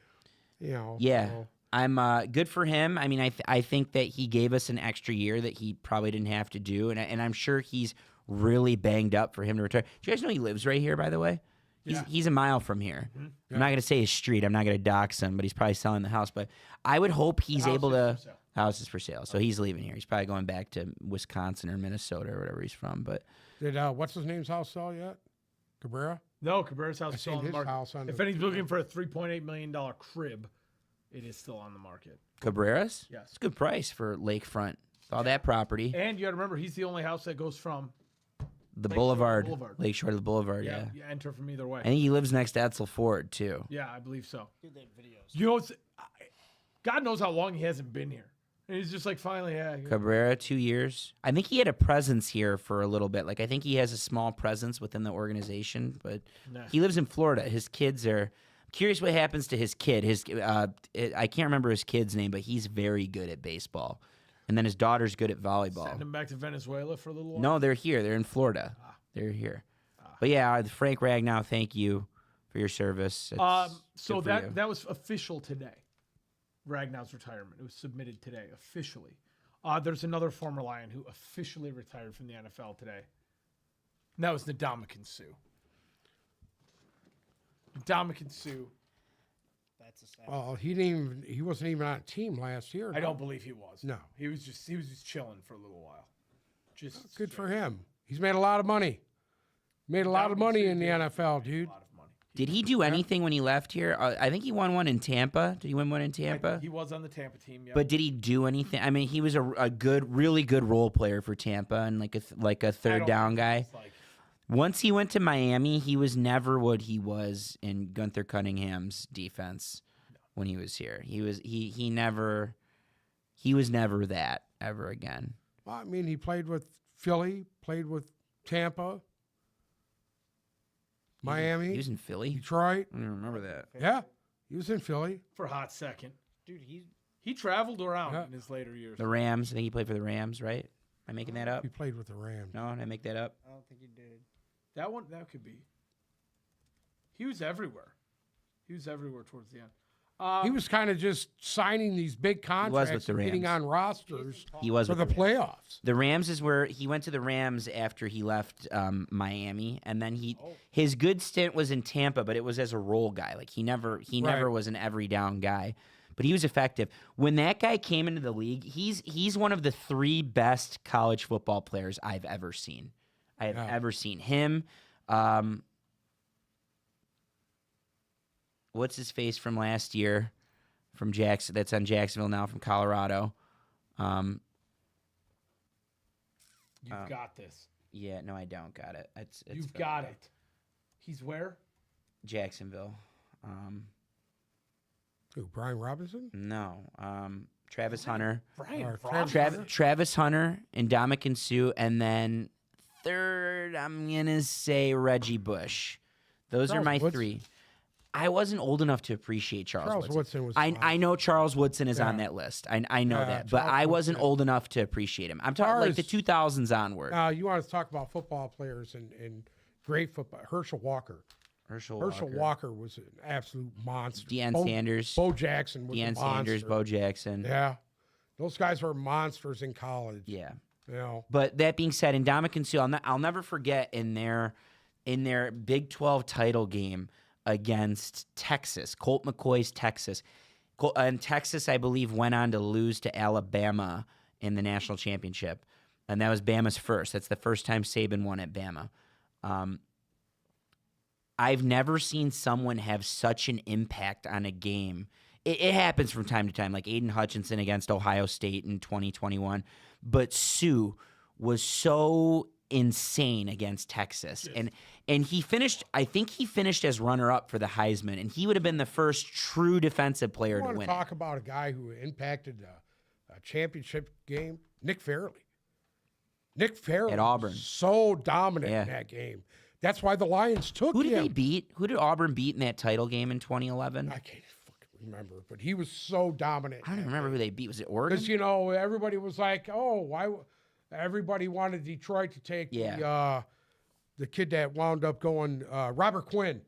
[SPEAKER 2] Yeah.
[SPEAKER 4] So.
[SPEAKER 2] I'm good for him. I mean, I think that he gave us an extra year that he probably didn't have to do, and I'm sure he's really banged up for him to retire. Do you guys know he lives right here, by the way? He's a mile from here. Mm-hmm. I'm not going to say his street. I'm not going to dox him, but he's probably selling the house. But I would hope he's able to. House is for sale. So he's leaving here. He's probably going back to Wisconsin or Minnesota or whatever he's from. But
[SPEAKER 4] did what's his name's house sell yet? Cabrera?
[SPEAKER 3] No, Cabrera's house is still on the market. If
[SPEAKER 4] any
[SPEAKER 3] anybody's looking for a $3.8 million crib, it is still on the market.
[SPEAKER 2] Cabrera's?
[SPEAKER 3] Yes.
[SPEAKER 2] It's a good price for lakefront. All that property.
[SPEAKER 3] And you got to remember, he's the only house that goes from
[SPEAKER 2] The
[SPEAKER 3] Lakeshore
[SPEAKER 2] Boulevard.
[SPEAKER 3] Boulevard.
[SPEAKER 2] Lakeshore to the Boulevard, yeah.
[SPEAKER 3] You enter from either way.
[SPEAKER 2] I think he lives next to Edsel Ford, too.
[SPEAKER 3] Yeah, I believe so.
[SPEAKER 1] Dude, they have videos.
[SPEAKER 3] You know, God knows how long he hasn't been here. And he's just like, finally, yeah.
[SPEAKER 2] Cabrera, 2 years. I think he had a presence here for a little bit. Like, I think he has a small presence within the organization, but
[SPEAKER 3] Nah.
[SPEAKER 2] he lives in Florida. His kids are. Curious what happens to his kid. I can't remember his kid's name, but he's very good at baseball. And then his daughter's good at volleyball.
[SPEAKER 3] Send him back to Venezuela for a little while.
[SPEAKER 2] No, they're here. They're in Florida. They're here. But yeah, Frank Ragnow, thank you for your service.
[SPEAKER 3] So
[SPEAKER 2] good for you.
[SPEAKER 3] that was official today. Ragnow's retirement. It was submitted today officially. There's another former Lion who officially retired from the NFL today. And that was Ndamukong Suh. Ndamukong Suh.
[SPEAKER 1] That's a sad.
[SPEAKER 4] Well, he wasn't even on a team last year.
[SPEAKER 3] I don't believe he was.
[SPEAKER 4] No.
[SPEAKER 3] He was just chilling for a little while. Just
[SPEAKER 4] Good for him. He's made a lot of money. Made a lot of money in the NFL, dude.
[SPEAKER 3] A lot of money.
[SPEAKER 2] Did he do anything when he left here? I think he won one in Tampa. Did he win one in Tampa?
[SPEAKER 3] He was on the Tampa team. Yeah.
[SPEAKER 2] But did he do anything? I mean, he was a really good role player for Tampa and like a third down guy. Once he went to Miami, he was never what he was in Gunther Cunningham's defense when he was here. He was never that ever again.
[SPEAKER 4] Well, I mean, he played with Philly, played with Tampa, Miami,
[SPEAKER 2] He was in Philly.
[SPEAKER 4] Detroit.
[SPEAKER 2] I don't even remember that.
[SPEAKER 4] Yeah, he was in Philly.
[SPEAKER 3] for a hot second.
[SPEAKER 1] Dude,
[SPEAKER 3] He traveled around
[SPEAKER 4] Yeah.
[SPEAKER 3] in his later years.
[SPEAKER 2] The Rams. I think he played for the Rams, right? Am I making that up?
[SPEAKER 4] He played with the Rams.
[SPEAKER 2] No, did I make that up?
[SPEAKER 1] I don't think he did.
[SPEAKER 3] That could be. He was everywhere. He was everywhere towards the end.
[SPEAKER 4] He was kind of just signing these big contracts,
[SPEAKER 2] the
[SPEAKER 4] and getting
[SPEAKER 2] Rams.
[SPEAKER 4] on rosters
[SPEAKER 2] He was
[SPEAKER 4] for
[SPEAKER 2] with
[SPEAKER 4] the
[SPEAKER 2] the Rams.
[SPEAKER 4] playoffs.
[SPEAKER 2] The Rams is where he went to the Rams after he left Miami, and then his good stint was in Tampa, but it was as a role guy. Like he never was an every down guy, but he was effective. When that guy came into the league, he's one of the 3 best college football players I've ever seen. I have ever seen him. What's his face from last year? From Jackson, that's on Jacksonville now, from Colorado.
[SPEAKER 3] You've got this.
[SPEAKER 2] Yeah, no, I don't got it. It's
[SPEAKER 3] You've got it. He's where?
[SPEAKER 2] Jacksonville.
[SPEAKER 4] Who, Brian Robinson?
[SPEAKER 2] No, Travis Hunter.
[SPEAKER 3] Brian
[SPEAKER 4] Or
[SPEAKER 3] Robinson.
[SPEAKER 2] Travis Hunter and Ndamukong Suh, and then third, I'm gonna say Reggie Bush. Those are
[SPEAKER 4] Charles
[SPEAKER 2] my
[SPEAKER 4] Woodson.
[SPEAKER 2] 3. I wasn't old enough to appreciate Charles Woodson.
[SPEAKER 4] Woodson was
[SPEAKER 2] I know Charles Woodson is on
[SPEAKER 4] Yeah.
[SPEAKER 2] that list. I know
[SPEAKER 4] Yeah,
[SPEAKER 2] that, but
[SPEAKER 4] Charles
[SPEAKER 2] I wasn't
[SPEAKER 4] Woodson.
[SPEAKER 2] old enough to appreciate him. I'm talking like the 2000s onward.
[SPEAKER 4] You want to talk about football players and great football. Herschel Walker.
[SPEAKER 2] Herschel
[SPEAKER 4] Walker was an absolute monster.
[SPEAKER 2] Deion Sanders.
[SPEAKER 4] Bo Jackson was a
[SPEAKER 2] Deion
[SPEAKER 4] monster.
[SPEAKER 2] Sanders, Bo Jackson.
[SPEAKER 4] Yeah. Those guys were monsters in college.
[SPEAKER 2] Yeah.
[SPEAKER 4] You know.
[SPEAKER 2] But that being said, in Ndamukong Suh, I'll never forget in their Big 12 title game against Texas, Colt McCoy's Texas. And Texas, I believe, went on to lose to Alabama in the national championship. And that was Bama's first. That's the first time Saban won at Bama. I've never seen someone have such an impact on a game. It happens from time to time, like Aiden Hutchinson against Ohio State in 2021. But Suh was so insane against Texas.
[SPEAKER 3] Yes.
[SPEAKER 2] And he finished, I think he finished as runner-up for the Heisman, and he would have been the first true defensive player
[SPEAKER 4] You
[SPEAKER 2] to
[SPEAKER 4] want to
[SPEAKER 2] win
[SPEAKER 4] talk about a guy who impacted a championship game? Nick Fairley. Nick Fairley
[SPEAKER 2] At Auburn.
[SPEAKER 4] was so dominant
[SPEAKER 2] Yeah.
[SPEAKER 4] in that game. That's why the Lions took
[SPEAKER 2] Who did
[SPEAKER 4] him.
[SPEAKER 2] they beat? Who did Auburn beat in that title game in 2011?
[SPEAKER 4] I can't fucking remember, but he was so dominant.
[SPEAKER 2] I don't even remember who they beat. Was it Oregon?
[SPEAKER 4] Because, you know, everybody was like, oh, why? Everybody wanted Detroit to take the kid that wound up going, Robert Quinn.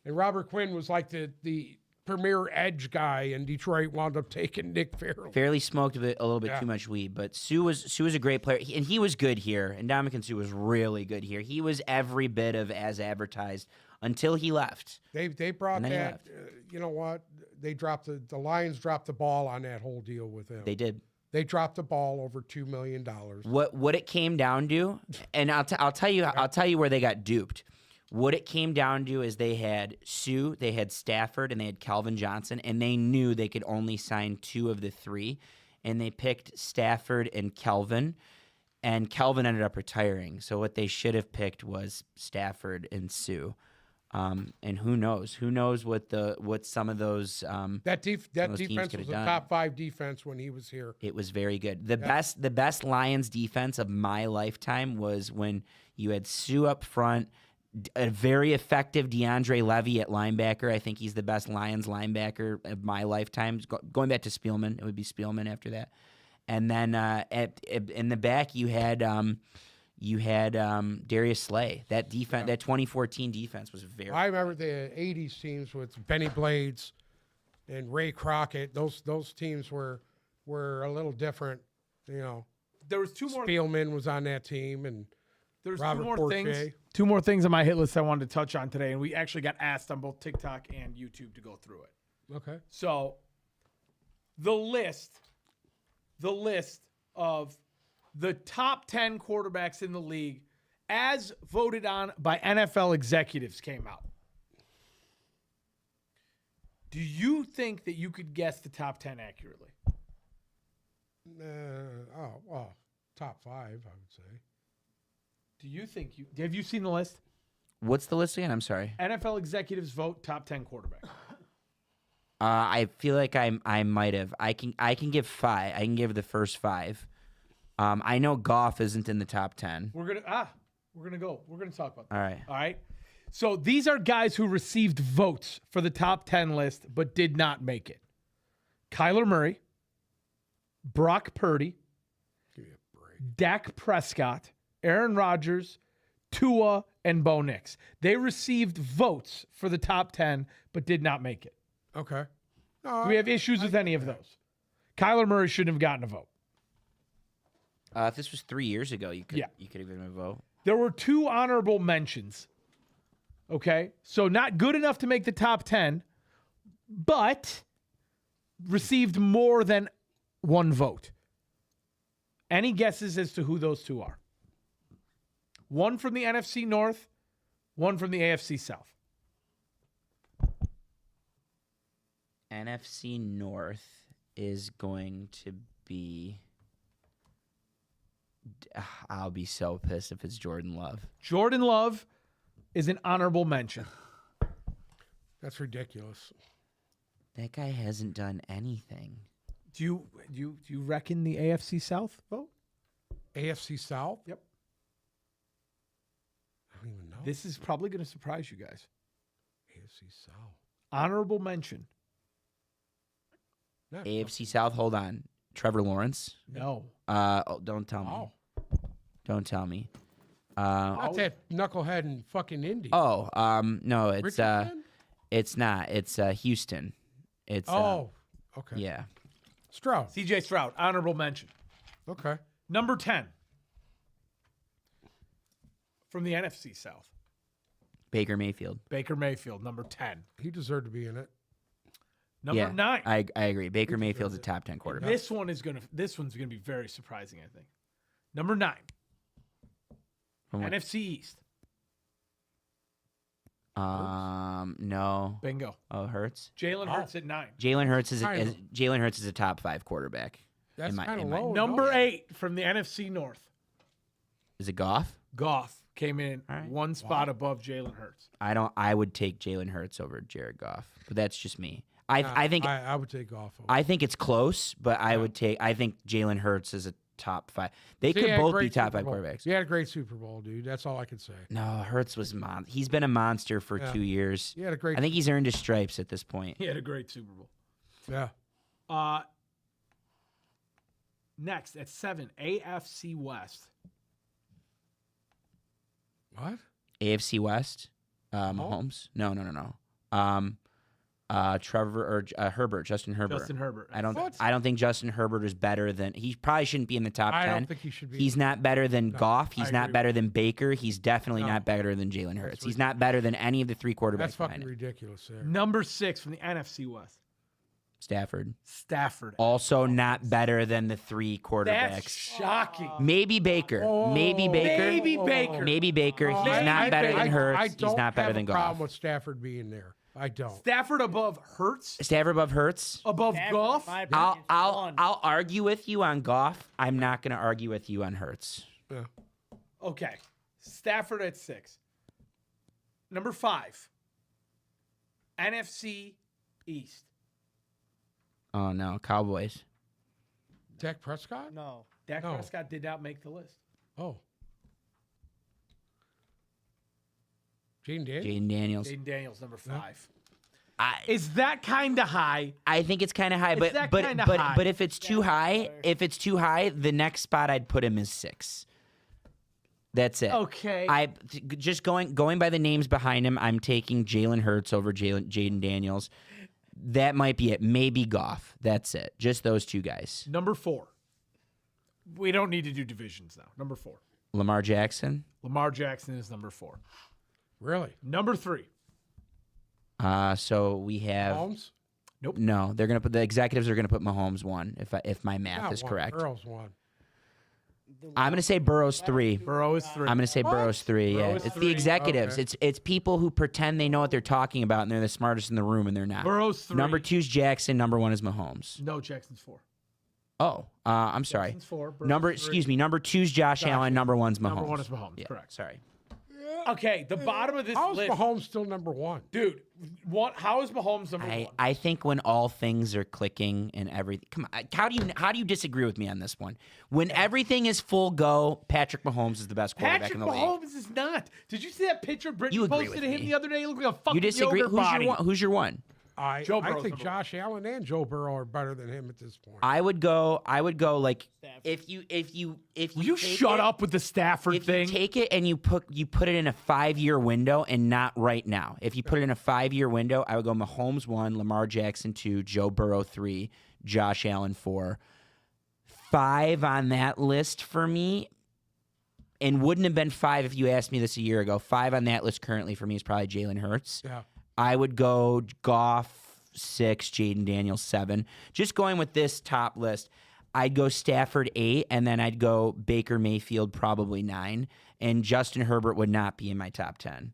[SPEAKER 4] And Robert Quinn was like the premier edge guy, and Detroit wound up taking Nick Fairley.
[SPEAKER 2] Fairly smoked a little bit
[SPEAKER 4] Yeah.
[SPEAKER 2] too much weed, but Suh was a great player, and he was good here. And Ndamukong Suh was really good here. He was every bit of as advertised until he left.
[SPEAKER 4] They brought
[SPEAKER 2] And then he
[SPEAKER 4] that.
[SPEAKER 2] left.
[SPEAKER 4] You know what? They dropped the Lions dropped the ball on that whole deal with him.
[SPEAKER 2] They did.
[SPEAKER 4] They dropped the ball over $2 million.
[SPEAKER 2] What it came down to, and I'll tell you where they got duped. What it came down to is they had Suh, they had Stafford, and they had Calvin Johnson, and they knew they could only sign 2 of the 3, and they picked Stafford and Calvin ended up retiring. So what they should have picked was Stafford and Suh. And who knows? Who knows what some of those
[SPEAKER 4] That
[SPEAKER 2] those teams
[SPEAKER 4] defense
[SPEAKER 2] could
[SPEAKER 4] was
[SPEAKER 2] have
[SPEAKER 4] a
[SPEAKER 2] done.
[SPEAKER 4] top 5 defense when he was here.
[SPEAKER 2] It was very good. The best Lions defense of my lifetime was when you had Sue up front, a very effective DeAndre Levy at linebacker. I think he's the best Lions linebacker of my lifetime. Going back to Spielman, it would be Spielman after that. And then in the back you had Darius Slay. That defense, that 2014 defense was very.
[SPEAKER 4] I remember the '80s teams with Benny Blades and Ray Crockett. Those teams were a little different. You know,
[SPEAKER 3] There was two more.
[SPEAKER 4] Spielman was on that team, and
[SPEAKER 3] There's
[SPEAKER 4] Robert
[SPEAKER 3] two more
[SPEAKER 4] Fortier.
[SPEAKER 3] things. Two more things on my hit list I wanted to touch on today, and we actually got asked on both TikTok and YouTube to go through it.
[SPEAKER 4] okay.
[SPEAKER 3] So, the list of the top 10 quarterbacks in the league, as voted on by NFL executives, came out. Do you think that you could guess the top 10 accurately?
[SPEAKER 4] Top 5, I would say.
[SPEAKER 3] Do you think have you seen the list?
[SPEAKER 2] What's the list again? I'm sorry.
[SPEAKER 3] NFL executives vote top 10 quarterbacks.
[SPEAKER 2] I feel like I might have. I can give 5. I can give the first 5. I know Goff isn't in the top 10.
[SPEAKER 3] We're gonna go. We're gonna talk about that.
[SPEAKER 2] All right.
[SPEAKER 3] All right. So these are guys who received votes for the top 10 list but did not make it. Kyler Murray, Brock Purdy,
[SPEAKER 4] Give me a break.
[SPEAKER 3] Dak Prescott, Aaron Rodgers, Tua, and Bo Nix. They received votes for the top 10 but did not make it.
[SPEAKER 4] Okay.
[SPEAKER 3] Do we have issues with any of those? Kyler Murray shouldn't have gotten a vote.
[SPEAKER 2] If this was 3 years ago, you could
[SPEAKER 3] Yeah.
[SPEAKER 2] have given him a vote.
[SPEAKER 3] There were 2 honorable mentions. Okay? So not good enough to make the top 10, but received more than 1 vote. Any guesses as to who those 2 are? One from the NFC North, one from the AFC South.
[SPEAKER 2] NFC North is going to be. I'll be so pissed if it's Jordan Love.
[SPEAKER 3] Jordan Love is an honorable mention.
[SPEAKER 4] That's ridiculous.
[SPEAKER 2] That guy hasn't done anything.
[SPEAKER 3] Do you reckon the AFC South vote?
[SPEAKER 4] AFC South?
[SPEAKER 3] Yep.
[SPEAKER 4] I don't even know.
[SPEAKER 3] This is probably going to surprise you guys.
[SPEAKER 4] AFC South.
[SPEAKER 3] Honorable mention.
[SPEAKER 4] Not-
[SPEAKER 2] AFC South. Hold on. Trevor Lawrence.
[SPEAKER 3] No.
[SPEAKER 2] Don't tell me.
[SPEAKER 4] Oh.
[SPEAKER 2] Don't tell me.
[SPEAKER 4] Not that knucklehead in fucking Indy.
[SPEAKER 2] No, it's
[SPEAKER 4] Richardson?
[SPEAKER 2] it's not. It's Houston. It's
[SPEAKER 4] Okay.
[SPEAKER 2] yeah.
[SPEAKER 4] Stroud.
[SPEAKER 3] CJ Stroud, honorable mention.
[SPEAKER 4] Okay.
[SPEAKER 3] Number 10 from the NFC South.
[SPEAKER 2] Baker Mayfield.
[SPEAKER 3] Baker Mayfield, number 10.
[SPEAKER 4] He deserved to be in it.
[SPEAKER 3] Number
[SPEAKER 2] Yeah,
[SPEAKER 3] 9.
[SPEAKER 2] I agree. Baker Mayfield's a top 10 quarterback.
[SPEAKER 3] This one's gonna be very surprising, I think. Number 9.
[SPEAKER 2] From what-
[SPEAKER 3] NFC East.
[SPEAKER 2] No.
[SPEAKER 3] Bingo.
[SPEAKER 2] Oh, Hurts.
[SPEAKER 3] Jalen Hurts at 9.
[SPEAKER 2] Jalen Hurts is
[SPEAKER 4] Kind of.
[SPEAKER 2] Jalen Hurts is a top 5 quarterback.
[SPEAKER 4] That's
[SPEAKER 2] in my-
[SPEAKER 4] kind of
[SPEAKER 2] in my-
[SPEAKER 4] low.
[SPEAKER 3] Number
[SPEAKER 4] no?
[SPEAKER 3] 8 from the NFC North.
[SPEAKER 2] Is it Goff?
[SPEAKER 3] Goff came in
[SPEAKER 2] All right.
[SPEAKER 3] one spot above Jalen Hurts.
[SPEAKER 2] I would take Jalen Hurts over Jared Goff, but that's just me. I think
[SPEAKER 4] I would take off.
[SPEAKER 2] I think it's close, but I think Jalen Hurts is a top 5. They
[SPEAKER 4] He
[SPEAKER 2] could
[SPEAKER 4] had a
[SPEAKER 2] both be
[SPEAKER 4] great
[SPEAKER 2] top
[SPEAKER 4] Super
[SPEAKER 2] 5
[SPEAKER 4] Bowl.
[SPEAKER 2] quarterbacks.
[SPEAKER 4] He had a great Super Bowl, dude. That's all I can say.
[SPEAKER 2] No, Hurts was he's been a monster for
[SPEAKER 4] Yeah.
[SPEAKER 2] 2 years.
[SPEAKER 4] He had a great.
[SPEAKER 2] I think he's earned his stripes at this point.
[SPEAKER 3] He had a great Super Bowl.
[SPEAKER 4] Yeah.
[SPEAKER 3] Next at 7, AFC West.
[SPEAKER 4] What?
[SPEAKER 2] AFC West, Mahomes. No. Trevor or Herbert, Justin Herbert.
[SPEAKER 3] Justin Herbert.
[SPEAKER 2] I don't.
[SPEAKER 4] What?
[SPEAKER 2] I don't think Justin Herbert is better than. He probably shouldn't be in the top 10.
[SPEAKER 4] I don't think he should be.
[SPEAKER 2] He's not better than Goff. He's
[SPEAKER 3] I
[SPEAKER 2] not
[SPEAKER 3] agree
[SPEAKER 2] better than Baker. He's definitely
[SPEAKER 4] No.
[SPEAKER 2] not better than Jalen Hurts. He's not better than any of the 3 quarterbacks
[SPEAKER 4] That's
[SPEAKER 2] behind
[SPEAKER 4] fucking
[SPEAKER 2] him.
[SPEAKER 4] ridiculous. There.
[SPEAKER 3] Number 6 from the NFC West.
[SPEAKER 2] Stafford.
[SPEAKER 3] Stafford.
[SPEAKER 2] Also not better than the 3
[SPEAKER 3] That's
[SPEAKER 2] quarterbacks.
[SPEAKER 3] shocking.
[SPEAKER 2] Maybe Baker. Maybe Baker.
[SPEAKER 3] Maybe Baker.
[SPEAKER 2] Maybe Baker. He's
[SPEAKER 3] I-
[SPEAKER 2] not
[SPEAKER 3] I
[SPEAKER 2] better
[SPEAKER 3] think-
[SPEAKER 2] than Hurts.
[SPEAKER 4] I
[SPEAKER 2] He's
[SPEAKER 4] don't
[SPEAKER 2] not better
[SPEAKER 4] have
[SPEAKER 2] than
[SPEAKER 4] a problem
[SPEAKER 2] Goff.
[SPEAKER 4] with Stafford being there. I don't.
[SPEAKER 3] Stafford above Hurts?
[SPEAKER 2] Stafford above Hurts.
[SPEAKER 3] Above
[SPEAKER 1] Stafford,
[SPEAKER 3] Goff?
[SPEAKER 1] in my opinion,
[SPEAKER 2] I'll
[SPEAKER 1] one.
[SPEAKER 2] argue with you on Goff. I'm not going to argue with you on Hurts.
[SPEAKER 4] Yeah.
[SPEAKER 3] Okay. Stafford at 6. Number 5. NFC East.
[SPEAKER 2] Oh no, Cowboys.
[SPEAKER 4] Dak Prescott?
[SPEAKER 1] No.
[SPEAKER 3] Dak
[SPEAKER 4] No.
[SPEAKER 3] Prescott did not make the list.
[SPEAKER 4] Oh. Jaden Daniels?
[SPEAKER 2] Jaden Daniels.
[SPEAKER 3] Jaden Daniels, number 5.
[SPEAKER 2] I,
[SPEAKER 3] Is that kind of high?
[SPEAKER 2] I think it's kind of high,
[SPEAKER 3] Is
[SPEAKER 2] but
[SPEAKER 3] that
[SPEAKER 2] but
[SPEAKER 3] kinda
[SPEAKER 2] but
[SPEAKER 3] high?
[SPEAKER 2] but if it's too high,
[SPEAKER 1] higher.
[SPEAKER 2] the next spot I'd put him is 6. That's it.
[SPEAKER 3] Okay.
[SPEAKER 2] Just going by the names behind him, I'm taking Jalen Hurts over Jaden Daniels. That might be it. Maybe Goff. That's it. Just those two guys.
[SPEAKER 3] Number 4. We don't need to do divisions now. Number 4.
[SPEAKER 2] Lamar Jackson.
[SPEAKER 3] Lamar Jackson is number 4.
[SPEAKER 4] Really?
[SPEAKER 3] Number 3.
[SPEAKER 2] So we have
[SPEAKER 4] Mahomes?
[SPEAKER 2] no. They're gonna put the executives are gonna put Mahomes 1 if my math
[SPEAKER 4] Not
[SPEAKER 2] is
[SPEAKER 4] one.
[SPEAKER 2] correct.
[SPEAKER 4] Burrow's 1.
[SPEAKER 2] I'm gonna say Burrow's 3.
[SPEAKER 3] Burrow is 3.
[SPEAKER 2] I'm gonna say Burrow's 3.
[SPEAKER 3] Burrow
[SPEAKER 2] Yeah,
[SPEAKER 3] is
[SPEAKER 2] it's
[SPEAKER 3] 3.
[SPEAKER 2] the executives.
[SPEAKER 4] Okay.
[SPEAKER 2] It's people who pretend they know what they're talking about and they're the smartest in the room and they're not.
[SPEAKER 3] Burrow's 3.
[SPEAKER 2] Number 2's Jackson. Number 1 is Mahomes.
[SPEAKER 3] No, Jackson's 4.
[SPEAKER 2] Oh, I'm sorry.
[SPEAKER 3] Jackson's 4. Burrow's
[SPEAKER 2] Number
[SPEAKER 3] 3.
[SPEAKER 2] excuse me. Number 2's Josh Allen. Number 1's Mahomes.
[SPEAKER 3] Number 1 is Mahomes.
[SPEAKER 2] Yeah,
[SPEAKER 3] Correct.
[SPEAKER 2] Sorry.
[SPEAKER 3] Okay, the bottom of this
[SPEAKER 4] How is
[SPEAKER 3] list.
[SPEAKER 4] Mahomes still number 1?
[SPEAKER 3] Dude, how is Mahomes number 1?
[SPEAKER 2] I think when all things are clicking and everything. Come on, how do you disagree with me on this one? When everything is full go, Patrick Mahomes is the best quarterback
[SPEAKER 3] Patrick
[SPEAKER 2] in the league.
[SPEAKER 3] Mahomes is not. Did you see that picture Brittany
[SPEAKER 2] You agree
[SPEAKER 3] posted
[SPEAKER 2] with
[SPEAKER 3] of him
[SPEAKER 2] me.
[SPEAKER 3] the other day? He looked like a fucking
[SPEAKER 2] You disagree?
[SPEAKER 3] yogurt body.
[SPEAKER 2] Who's your one?
[SPEAKER 3] Joe
[SPEAKER 4] I
[SPEAKER 3] Burrow's
[SPEAKER 4] think
[SPEAKER 3] number
[SPEAKER 4] Josh Allen and Joe Burrow are better than him at this point.
[SPEAKER 2] I would go like
[SPEAKER 1] Stafford.
[SPEAKER 2] if you
[SPEAKER 3] Will you
[SPEAKER 2] take
[SPEAKER 3] shut
[SPEAKER 2] it-
[SPEAKER 3] up with the Stafford
[SPEAKER 2] If
[SPEAKER 3] thing?
[SPEAKER 2] you take it and you put it in a 5-year window and not right now. If you put it in a 5-year window, I would go Mahomes 1, Lamar Jackson 2, Joe Burrow 3, Josh Allen 4. 5 on that list for me, and wouldn't have been 5 if you asked me this a year ago. 5 on that list currently for me is probably Jalen Hurts.
[SPEAKER 4] Yeah.
[SPEAKER 2] I would go Goff 6, Jaden Daniels 7. Just going with this top list, I'd go Stafford 8, and then I'd go Baker Mayfield probably 9, and Justin Herbert would not be in my top 10.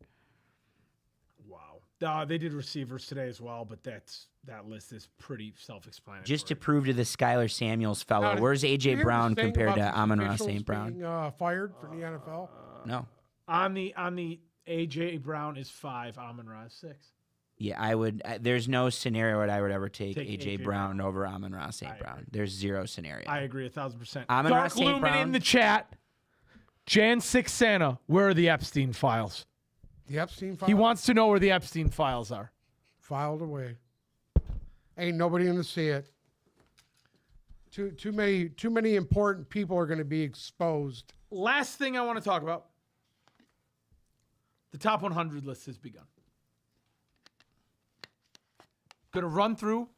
[SPEAKER 3] Wow. They did receivers today as well, but that list is pretty self-explanatory.
[SPEAKER 2] Just to prove to the Skylar Samuels fellow,
[SPEAKER 4] Now,
[SPEAKER 2] where's
[SPEAKER 4] did you
[SPEAKER 2] A.J.
[SPEAKER 4] hear
[SPEAKER 2] Brown
[SPEAKER 4] this thing
[SPEAKER 2] compared to
[SPEAKER 4] about the
[SPEAKER 2] Amon-Ra
[SPEAKER 4] officials
[SPEAKER 2] St. Brown?
[SPEAKER 4] being, fired from the NFL?
[SPEAKER 2] No.
[SPEAKER 3] on the AJ Brown is 5, Amon-Ra is 6.
[SPEAKER 2] Yeah, I would. There's no scenario where I would ever take
[SPEAKER 3] Take
[SPEAKER 2] A.J.
[SPEAKER 3] A.J.
[SPEAKER 2] Brown over Amon-Ra St.
[SPEAKER 3] I
[SPEAKER 2] Brown. There's zero scenario.
[SPEAKER 3] I agree 1,000%.
[SPEAKER 2] Amon-Ra
[SPEAKER 3] Dark
[SPEAKER 2] St.
[SPEAKER 3] Lumen
[SPEAKER 2] Brown.
[SPEAKER 3] in the chat. Jan 6 Santa, where are the Epstein files?
[SPEAKER 4] The Epstein file?
[SPEAKER 3] He wants to know where the Epstein files are.
[SPEAKER 4] Filed away. Ain't nobody gonna see it. Too many important people are gonna be exposed.
[SPEAKER 3] Last thing I want to talk about. The top 100 list has begun. Going to run through.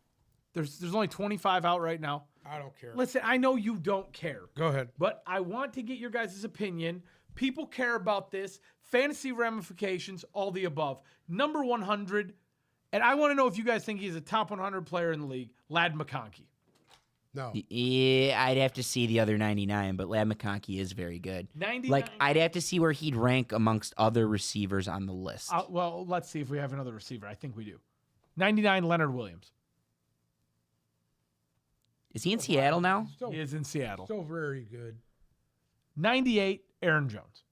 [SPEAKER 3] There's only 25 out right now.
[SPEAKER 4] I don't care.
[SPEAKER 3] Listen, I know you don't care,
[SPEAKER 4] Go ahead.
[SPEAKER 3] but I want to get your guys' opinion. People care about this. Fantasy ramifications, all the above. Number 100, and I want to know if you guys think he's a top 100 player in the league, Lad McConkey.
[SPEAKER 4] No.
[SPEAKER 2] Yeah, I'd have to see the other 99, but Lad McConkey is very good.
[SPEAKER 3] 99.
[SPEAKER 2] Like, I'd have to see where he'd rank amongst other receivers on the list.
[SPEAKER 3] Well, let's see if we have another receiver. I think we do. 99, Leonard Williams.
[SPEAKER 2] Is he in Seattle now?
[SPEAKER 4] Still,
[SPEAKER 3] He is in Seattle.
[SPEAKER 4] still very good.
[SPEAKER 3] 98, Aaron Jones.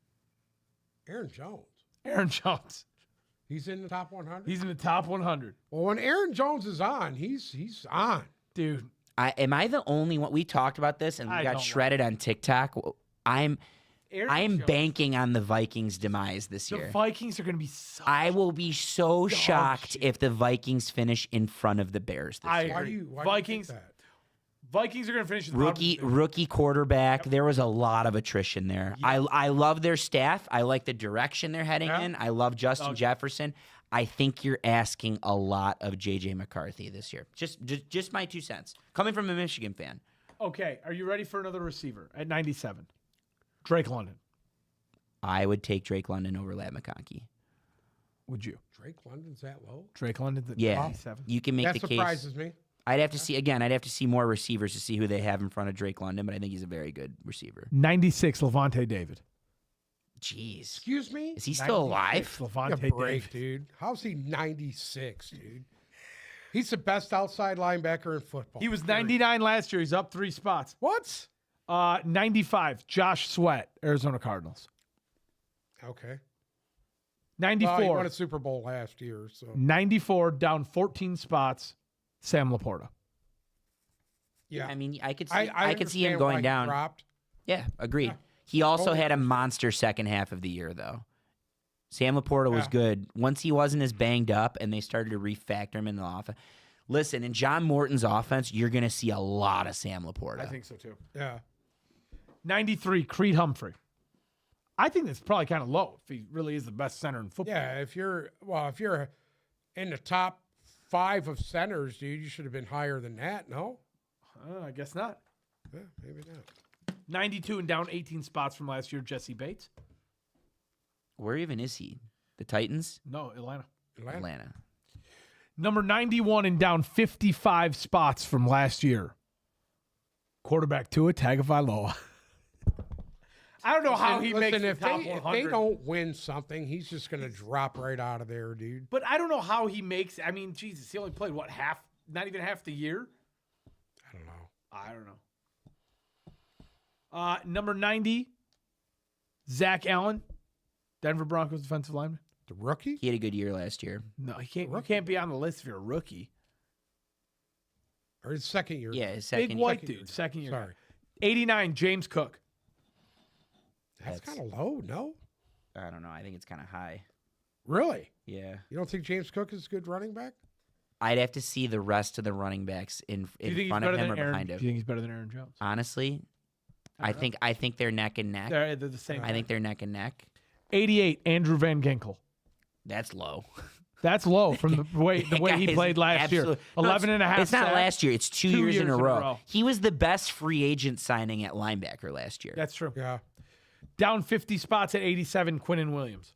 [SPEAKER 4] Aaron Jones.
[SPEAKER 3] Aaron Jones.
[SPEAKER 4] He's in the top 100.
[SPEAKER 3] He's in the top 100.
[SPEAKER 4] Well, when Aaron Jones is on, he's on.
[SPEAKER 3] Dude,
[SPEAKER 2] Am I the only one? We talked about this and we
[SPEAKER 3] I
[SPEAKER 2] got
[SPEAKER 3] don't
[SPEAKER 2] shredded on TikTok. I
[SPEAKER 3] Aaron
[SPEAKER 2] am
[SPEAKER 3] Jones.
[SPEAKER 2] banking on the Vikings' demise this
[SPEAKER 3] The
[SPEAKER 2] year.
[SPEAKER 3] Vikings are going to be so.
[SPEAKER 2] I will be so shocked
[SPEAKER 3] shit.
[SPEAKER 2] if the Vikings finish in front of the Bears this
[SPEAKER 3] I
[SPEAKER 2] year.
[SPEAKER 4] Why
[SPEAKER 3] agree.
[SPEAKER 4] do you
[SPEAKER 3] Vikings.
[SPEAKER 4] think that?
[SPEAKER 3] Vikings are going to finish in the bottom of the division.
[SPEAKER 2] Rookie quarterback. There was a lot of attrition there. I love their staff. I like the direction they're heading
[SPEAKER 4] Yeah.
[SPEAKER 2] in. I love Justin
[SPEAKER 3] Okay.
[SPEAKER 2] Jefferson. I think you're asking a lot of JJ McCarthy this year. Just my 2 cents. Coming from a Michigan fan.
[SPEAKER 3] Okay, are you ready for another receiver at 97? Drake London.
[SPEAKER 2] I would take Drake London over Lad McConkey.
[SPEAKER 3] Would you?
[SPEAKER 4] Drake London's that low?
[SPEAKER 3] Drake London's at
[SPEAKER 2] Yeah.
[SPEAKER 3] 97.
[SPEAKER 2] You can make
[SPEAKER 4] That
[SPEAKER 2] the case.
[SPEAKER 4] surprises me.
[SPEAKER 2] I'd have to see more receivers to see who they have in front of Drake London, but I think he's a very good receiver.
[SPEAKER 3] 96, Levante David.
[SPEAKER 2] Jeez.
[SPEAKER 4] Excuse me?
[SPEAKER 2] Is he still
[SPEAKER 3] 96,
[SPEAKER 2] alive?
[SPEAKER 3] Levante
[SPEAKER 4] Give a break,
[SPEAKER 3] David.
[SPEAKER 4] dude. How's he 96, dude? He's the best outside linebacker in football.
[SPEAKER 3] He was
[SPEAKER 4] period.
[SPEAKER 3] 99 last year. He's up 3 spots.
[SPEAKER 4] What?
[SPEAKER 3] 95, Josh Sweat, Arizona Cardinals.
[SPEAKER 4] Okay.
[SPEAKER 3] 94.
[SPEAKER 4] Well, he won a Super Bowl last year, so
[SPEAKER 3] 94 down 14 spots. Sam Laporta.
[SPEAKER 4] yeah.
[SPEAKER 2] I mean, I could see,
[SPEAKER 4] I
[SPEAKER 2] I could see him
[SPEAKER 4] understand why
[SPEAKER 2] going
[SPEAKER 4] he
[SPEAKER 2] down.
[SPEAKER 4] dropped.
[SPEAKER 2] Yeah, agreed.
[SPEAKER 4] Yeah.
[SPEAKER 2] He also
[SPEAKER 4] Totally
[SPEAKER 2] had a monster second half of the year, though. Sam Laporta was
[SPEAKER 4] Yeah.
[SPEAKER 2] good. Once he wasn't as banged up and they started to refactor him in the offense. Listen, in John Morton's offense, you're going to see a lot of Sam Laporta.
[SPEAKER 3] I think so too.
[SPEAKER 4] Yeah.
[SPEAKER 3] 93, Creed Humphrey. I think that's probably kind of low if he really is the best center in football.
[SPEAKER 4] Yeah, if you're in the top 5 of centers, dude, you should have been higher than that. No,
[SPEAKER 3] I guess not.
[SPEAKER 4] yeah, maybe not.
[SPEAKER 3] 92 and down 18 spots from last year, Jesse Bates.
[SPEAKER 2] Where even is he? The Titans?
[SPEAKER 3] No, Atlanta.
[SPEAKER 2] Atlanta.
[SPEAKER 3] Number 91 and down 55 spots from last year. Quarterback Tua Tagovailoa. I don't know how he makes the
[SPEAKER 4] if
[SPEAKER 3] top
[SPEAKER 4] they,
[SPEAKER 3] 100.
[SPEAKER 4] if they don't win something, he's just going to drop right out of there, dude.
[SPEAKER 3] But I don't know how he makes. I mean, Jesus, he only played what, half? Not even half the year.
[SPEAKER 4] I don't know.
[SPEAKER 3] I don't know. Number 90, Zach Allen, Denver Broncos defensive lineman.
[SPEAKER 4] The rookie?
[SPEAKER 2] He had a good year last year.
[SPEAKER 3] No, he can't. You can't be on the list if you're a rookie.
[SPEAKER 4] Or his second year?
[SPEAKER 2] Yeah, his second
[SPEAKER 3] Big white
[SPEAKER 4] second
[SPEAKER 3] dude,
[SPEAKER 4] year.
[SPEAKER 3] second year.
[SPEAKER 4] Sorry.
[SPEAKER 3] 89, James Cook.
[SPEAKER 4] That's kind of low, no?
[SPEAKER 2] I don't know. I think it's kind of high.
[SPEAKER 4] Really?
[SPEAKER 2] Yeah.
[SPEAKER 4] You don't think James Cook is a good running back?
[SPEAKER 2] I'd have to see the rest of the running backs in
[SPEAKER 3] Do you think he's
[SPEAKER 2] front of
[SPEAKER 3] better
[SPEAKER 2] him
[SPEAKER 3] than
[SPEAKER 2] or
[SPEAKER 3] Aaron?
[SPEAKER 2] behind
[SPEAKER 3] Do
[SPEAKER 2] him.
[SPEAKER 3] you think he's better than Aaron Jones?
[SPEAKER 2] Honestly, I think they're neck and neck.
[SPEAKER 3] They're the same.
[SPEAKER 2] I think they're neck and neck.
[SPEAKER 3] 88, Andrew Van Ginkel.
[SPEAKER 2] That's low.
[SPEAKER 3] That's low from the way
[SPEAKER 2] That
[SPEAKER 3] he
[SPEAKER 2] guy
[SPEAKER 3] played
[SPEAKER 2] is
[SPEAKER 3] last year.
[SPEAKER 2] absolute-
[SPEAKER 3] 11 and a half.
[SPEAKER 2] It's not
[SPEAKER 3] sacks.
[SPEAKER 2] last year. It's 2 years in a
[SPEAKER 3] years
[SPEAKER 2] row. He was the best free agent signing at linebacker last year.
[SPEAKER 3] That's true.
[SPEAKER 4] Yeah.
[SPEAKER 3] Down 50 spots at 87, Quinnen Williams.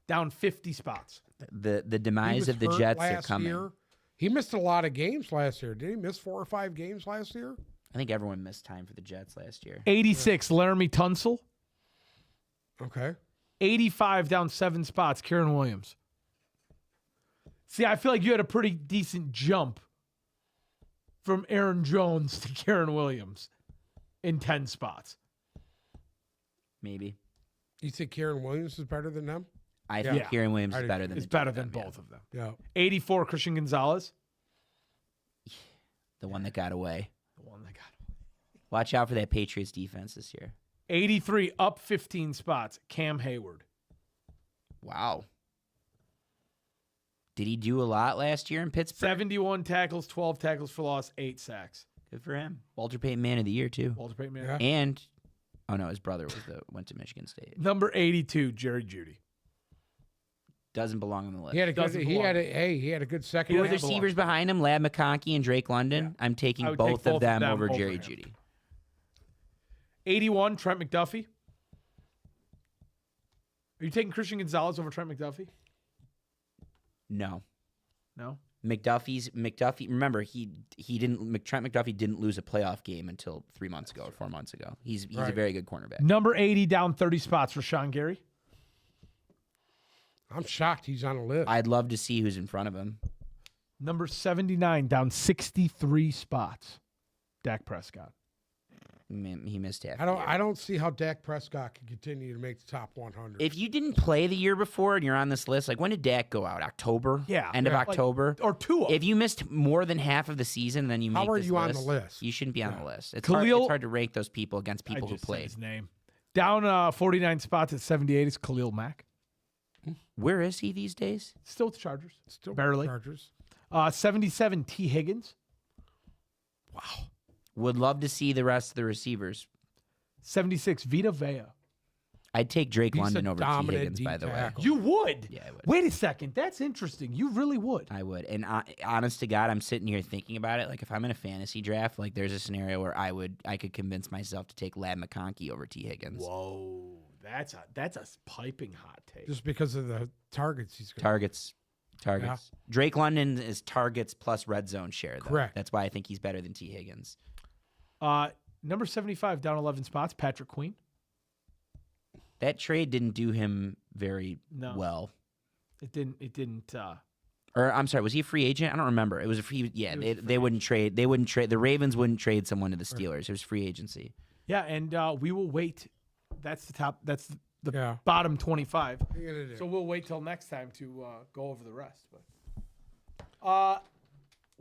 [SPEAKER 3] Down 50 spots.
[SPEAKER 2] The
[SPEAKER 4] He
[SPEAKER 2] demise
[SPEAKER 4] was
[SPEAKER 2] of the
[SPEAKER 4] hurt
[SPEAKER 2] Jets are
[SPEAKER 4] last
[SPEAKER 2] coming.
[SPEAKER 4] year. He missed a lot of games last year. Did he miss 4 or 5 games last year?
[SPEAKER 2] I think everyone missed time for the Jets last year.
[SPEAKER 3] 86, Laramie Tunsil.
[SPEAKER 4] Okay.
[SPEAKER 3] 85, down 7 spots, Kieran Williams. See, I feel like you had a pretty decent jump from Aaron Jones to Kieran Williams in 10 spots.
[SPEAKER 2] Maybe.
[SPEAKER 4] You think Kieran Williams is better than them?
[SPEAKER 2] I think
[SPEAKER 3] Yeah.
[SPEAKER 2] Kieran Williams
[SPEAKER 4] I'd
[SPEAKER 2] is better
[SPEAKER 4] agree.
[SPEAKER 2] than
[SPEAKER 3] It's
[SPEAKER 2] the two
[SPEAKER 3] better
[SPEAKER 2] of
[SPEAKER 3] than
[SPEAKER 2] them, yeah.
[SPEAKER 3] both of them.
[SPEAKER 4] Yeah.
[SPEAKER 3] 84, Christian Gonzalez.
[SPEAKER 2] The one that got away.
[SPEAKER 3] The one that got
[SPEAKER 2] Watch out for that Patriots defense this year.
[SPEAKER 3] 83, up 15 spots, Cam Hayward.
[SPEAKER 2] Wow. Did he do a lot last year in Pittsburgh?
[SPEAKER 3] 71 tackles, 12 tackles for loss, 8 sacks.
[SPEAKER 2] Good for him. Walter Payton Man of the Year too.
[SPEAKER 3] Walter Payton.
[SPEAKER 4] Yeah.
[SPEAKER 2] And oh no, his brother went to Michigan State.
[SPEAKER 3] Number 82, Jerry Judy.
[SPEAKER 2] Doesn't belong on the list.
[SPEAKER 4] He had a good.
[SPEAKER 3] Doesn't
[SPEAKER 4] He
[SPEAKER 3] belong.
[SPEAKER 4] had a. He had a good second.
[SPEAKER 2] Who are the
[SPEAKER 4] half.
[SPEAKER 2] receivers behind him? Lab McConkey and Drake London. I'm taking
[SPEAKER 3] I would
[SPEAKER 2] both,
[SPEAKER 3] take
[SPEAKER 2] of them over
[SPEAKER 3] over
[SPEAKER 2] Jerry
[SPEAKER 3] him.
[SPEAKER 2] Judy.
[SPEAKER 3] 81, Trent McDuffie. Are you taking Christian Gonzalez over Trent McDuffie?
[SPEAKER 2] No.
[SPEAKER 3] No.
[SPEAKER 2] McDuffie. Remember, Trent McDuffie didn't lose a playoff game until 3 months ago or 4 months ago. He's a
[SPEAKER 4] Right.
[SPEAKER 2] very good cornerback.
[SPEAKER 3] Number 80, down 30 spots, Rashawn Gary.
[SPEAKER 4] I'm shocked he's on the list.
[SPEAKER 2] I'd love to see who's in front of him.
[SPEAKER 3] Number 79, down 63 spots, Dak Prescott.
[SPEAKER 2] Man, he missed half.
[SPEAKER 4] I don't see how Dak Prescott can continue to make the top 100.
[SPEAKER 2] If you didn't play the year before and you're on this list, like when did Dak go out? October?
[SPEAKER 3] Yeah.
[SPEAKER 2] End of
[SPEAKER 3] Like-
[SPEAKER 2] October?
[SPEAKER 3] Or Tua.
[SPEAKER 2] If you missed more than half of the season, then you
[SPEAKER 4] How
[SPEAKER 2] make
[SPEAKER 4] are
[SPEAKER 2] this
[SPEAKER 4] you on the list?
[SPEAKER 2] You shouldn't be on the list. It's
[SPEAKER 3] Khalil-
[SPEAKER 2] hard to rank those people against
[SPEAKER 3] I
[SPEAKER 2] people who
[SPEAKER 3] just said
[SPEAKER 2] played.
[SPEAKER 3] his name. Down 49 spots at 78 is Khalil Mack.
[SPEAKER 2] Where is he these days?
[SPEAKER 3] Still with the Chargers.
[SPEAKER 4] Still
[SPEAKER 3] barely.
[SPEAKER 4] Chargers.
[SPEAKER 3] 77, T. Higgins.
[SPEAKER 2] Would love to see the rest of the receivers.
[SPEAKER 3] 76, Vita Vea.
[SPEAKER 2] I'd take Drake
[SPEAKER 4] He's
[SPEAKER 2] London
[SPEAKER 4] a
[SPEAKER 2] over T.
[SPEAKER 4] dominant
[SPEAKER 2] Higgins, by
[SPEAKER 4] deep
[SPEAKER 2] the way.
[SPEAKER 4] tackle.
[SPEAKER 3] You would?
[SPEAKER 2] Yeah, I would.
[SPEAKER 3] Wait a second. That's interesting. You really would.
[SPEAKER 2] I would. And honest to God, I'm sitting here thinking about it. Like if I'm in a fantasy draft, like there's a scenario where I could convince myself to take Lab McConkey over T. Higgins.
[SPEAKER 3] Whoa. That's a piping hot take.
[SPEAKER 4] Just because of the targets he's going
[SPEAKER 2] Targets. Drake London is targets plus red zone share, though.
[SPEAKER 4] Correct.
[SPEAKER 2] That's why I think he's better than T. Higgins.
[SPEAKER 3] Number 75, down 11 spots, Patrick Queen.
[SPEAKER 2] That trade didn't do him very
[SPEAKER 3] No.
[SPEAKER 2] well.
[SPEAKER 3] It didn't.
[SPEAKER 2] Or I'm sorry, was he a free agent? I don't remember. It was a free. Yeah,
[SPEAKER 3] It was
[SPEAKER 2] they,
[SPEAKER 3] a free
[SPEAKER 2] they wouldn't trade. They wouldn't trade. The Ravens wouldn't trade someone to the Steelers. It was free agency.
[SPEAKER 3] Yeah, and we will wait. That's the top. That's the bottom 25.
[SPEAKER 4] What are you gonna do?
[SPEAKER 3] So we'll wait till next time to go over the rest. But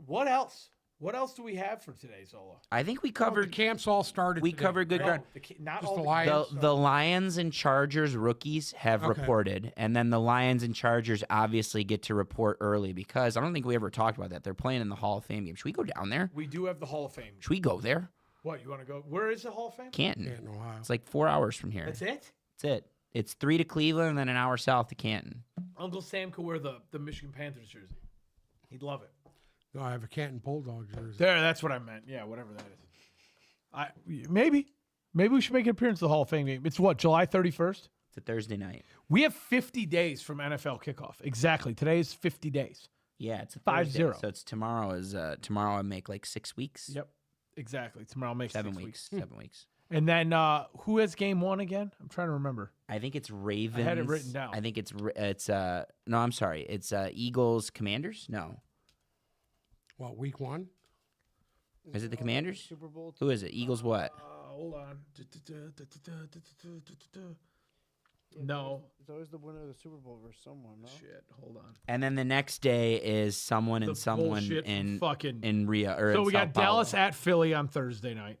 [SPEAKER 3] what else? What else do we have for today, Zola?
[SPEAKER 2] I think we
[SPEAKER 4] The
[SPEAKER 2] covered
[SPEAKER 4] camps all started.
[SPEAKER 2] we
[SPEAKER 4] today,
[SPEAKER 2] covered good
[SPEAKER 4] right?
[SPEAKER 2] ground.
[SPEAKER 3] Not
[SPEAKER 4] Just
[SPEAKER 3] all
[SPEAKER 4] the
[SPEAKER 3] the
[SPEAKER 4] Lions.
[SPEAKER 2] The Lions and Chargers rookies have
[SPEAKER 4] Okay.
[SPEAKER 2] reported, and then the Lions and Chargers obviously get to report early because I don't think we ever talked about that. They're playing in the Hall of Fame game. Should we go down there?
[SPEAKER 3] We do have the Hall of Fame.
[SPEAKER 2] Should we go there?
[SPEAKER 3] What, you want to go? Where is the Hall of Fame?
[SPEAKER 2] Canton.
[SPEAKER 4] Canton, Ohio.
[SPEAKER 2] It's like 4 hours from here.
[SPEAKER 3] That's it?
[SPEAKER 2] That's it. It's 3 to Cleveland and then an hour south to Canton.
[SPEAKER 3] Uncle Sam could wear the Michigan Panthers jersey. He'd love it.
[SPEAKER 4] No, I have a Canton Bulldog jersey.
[SPEAKER 3] There, that's what I meant. Yeah, whatever that is. Maybe we should make an appearance at the Hall of Fame game. It's what, July 31st?
[SPEAKER 2] It's a Thursday night.
[SPEAKER 3] We have 50 days from NFL kickoff. Exactly. Today is 50 days.
[SPEAKER 2] Yeah, it's a
[SPEAKER 3] 5-0.
[SPEAKER 2] Thursday. So it's tomorrow I make like 6 weeks.
[SPEAKER 3] Yep. Exactly. Tomorrow makes
[SPEAKER 2] 7
[SPEAKER 3] 6
[SPEAKER 2] weeks. 7 weeks.
[SPEAKER 3] And then who has game one again? I'm trying to remember.
[SPEAKER 2] I think it's Ravens.
[SPEAKER 3] written down.
[SPEAKER 2] I think it's no, I'm sorry. It's Eagles Commanders? No.
[SPEAKER 4] What, week 1?
[SPEAKER 2] Is it the Commanders?
[SPEAKER 1] Super Bowl?
[SPEAKER 2] Who is it? Eagles what?
[SPEAKER 3] Hold on. No.
[SPEAKER 1] It's always the winner of the Super Bowl versus someone, no?
[SPEAKER 3] Shit. Hold on.
[SPEAKER 2] And then the next day is someone
[SPEAKER 3] The
[SPEAKER 2] and someone
[SPEAKER 3] bullshit from
[SPEAKER 2] in
[SPEAKER 3] fucking.
[SPEAKER 2] Rio or
[SPEAKER 3] So
[SPEAKER 2] in
[SPEAKER 3] we
[SPEAKER 2] Sao
[SPEAKER 3] got Dallas
[SPEAKER 2] Paulo.
[SPEAKER 3] at Philly on Thursday night.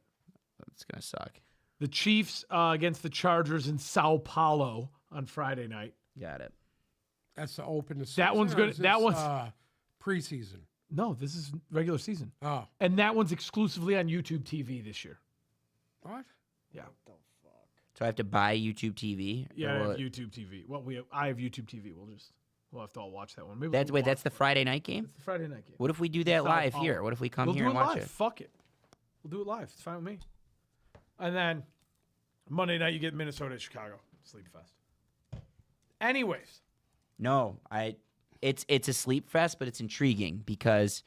[SPEAKER 2] It's gonna suck.
[SPEAKER 3] The Chiefs against the Chargers in Sao Paulo on Friday night.
[SPEAKER 2] Got it.
[SPEAKER 4] That's the open. The
[SPEAKER 3] That one's
[SPEAKER 4] season, or
[SPEAKER 3] good.
[SPEAKER 4] is
[SPEAKER 3] That
[SPEAKER 4] this,
[SPEAKER 3] one's-
[SPEAKER 4] preseason.
[SPEAKER 3] No, this is regular season.
[SPEAKER 4] Oh,
[SPEAKER 3] And that one's exclusively on YouTube TV this year.
[SPEAKER 4] what?
[SPEAKER 3] Yeah.
[SPEAKER 2] So I have to buy YouTube TV.
[SPEAKER 3] Yeah, I
[SPEAKER 2] Or will
[SPEAKER 3] have
[SPEAKER 2] it-
[SPEAKER 3] YouTube TV. Well, I have YouTube TV. We'll have to all watch that one. Maybe
[SPEAKER 2] That's
[SPEAKER 3] we'll
[SPEAKER 2] that's
[SPEAKER 3] watch
[SPEAKER 2] the Friday night game.
[SPEAKER 3] It's the Friday night game.
[SPEAKER 2] What if we do that
[SPEAKER 3] Sao
[SPEAKER 2] live
[SPEAKER 3] Paulo.
[SPEAKER 2] here? What if we come
[SPEAKER 3] We'll
[SPEAKER 2] here
[SPEAKER 3] do
[SPEAKER 2] and
[SPEAKER 3] it
[SPEAKER 2] watch
[SPEAKER 3] live.
[SPEAKER 2] it?
[SPEAKER 3] Fuck it. We'll do it live. It's fine with me. And then Monday night you get Minnesota at Chicago. Sleep Fest. Anyways,
[SPEAKER 2] No, it's a sleep fest, but it's intriguing because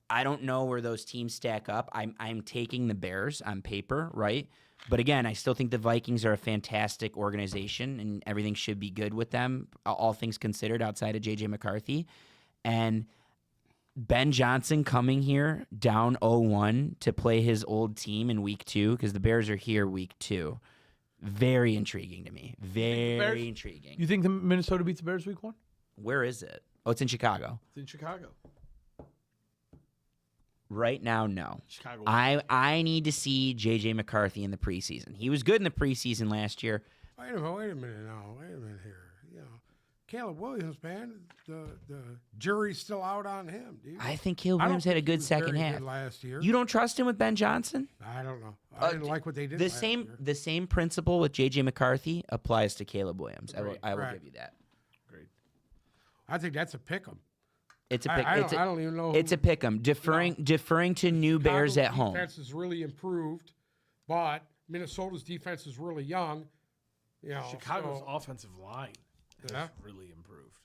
[SPEAKER 2] I don't know where those teams stack up. I'm taking the Bears on paper, right? But again, I still think the Vikings are a fantastic organization and everything should be good with them, all things considered, outside of JJ McCarthy. And Ben Johnson coming here down 0-1 to play his old team in week 2, because the Bears are here week 2. Very intriguing to me.
[SPEAKER 3] Bears-
[SPEAKER 2] Very intriguing.
[SPEAKER 3] you think the Minnesota beats the Bears week 1?
[SPEAKER 2] Where is it? Oh, it's in Chicago.
[SPEAKER 3] It's in Chicago.
[SPEAKER 2] Right now, no.
[SPEAKER 3] Chicago.
[SPEAKER 2] I need to see J.J. McCarthy in the preseason. He was good in the preseason last year.
[SPEAKER 4] Wait a minute now. Wait a minute here. You know, Caleb Williams, man, the jury's still out on him, dude.
[SPEAKER 2] I think Caleb
[SPEAKER 4] I don't
[SPEAKER 2] Williams had a
[SPEAKER 4] think he
[SPEAKER 2] good
[SPEAKER 4] was
[SPEAKER 2] second
[SPEAKER 4] very
[SPEAKER 2] half.
[SPEAKER 4] good last year.
[SPEAKER 2] You don't trust him with Ben Johnson?
[SPEAKER 4] I don't know. I didn't like what they did.
[SPEAKER 2] The
[SPEAKER 4] last
[SPEAKER 2] same
[SPEAKER 4] year.
[SPEAKER 2] the same principle with J.J. McCarthy applies to Caleb Williams.
[SPEAKER 3] Agreed.
[SPEAKER 2] I will
[SPEAKER 4] Right.
[SPEAKER 2] give you that.
[SPEAKER 3] Great.
[SPEAKER 4] I think that's a pick 'em.
[SPEAKER 2] It's a pick.
[SPEAKER 4] I
[SPEAKER 2] it's
[SPEAKER 4] don't even know.
[SPEAKER 2] it's a pick 'em. Deferring to new Bears at
[SPEAKER 4] Chicago's
[SPEAKER 2] home.
[SPEAKER 4] Defense is really improved, but Minnesota's defense is really young. You know,
[SPEAKER 3] Chicago's
[SPEAKER 4] so-
[SPEAKER 3] offensive line has
[SPEAKER 4] Yeah.
[SPEAKER 3] really improved.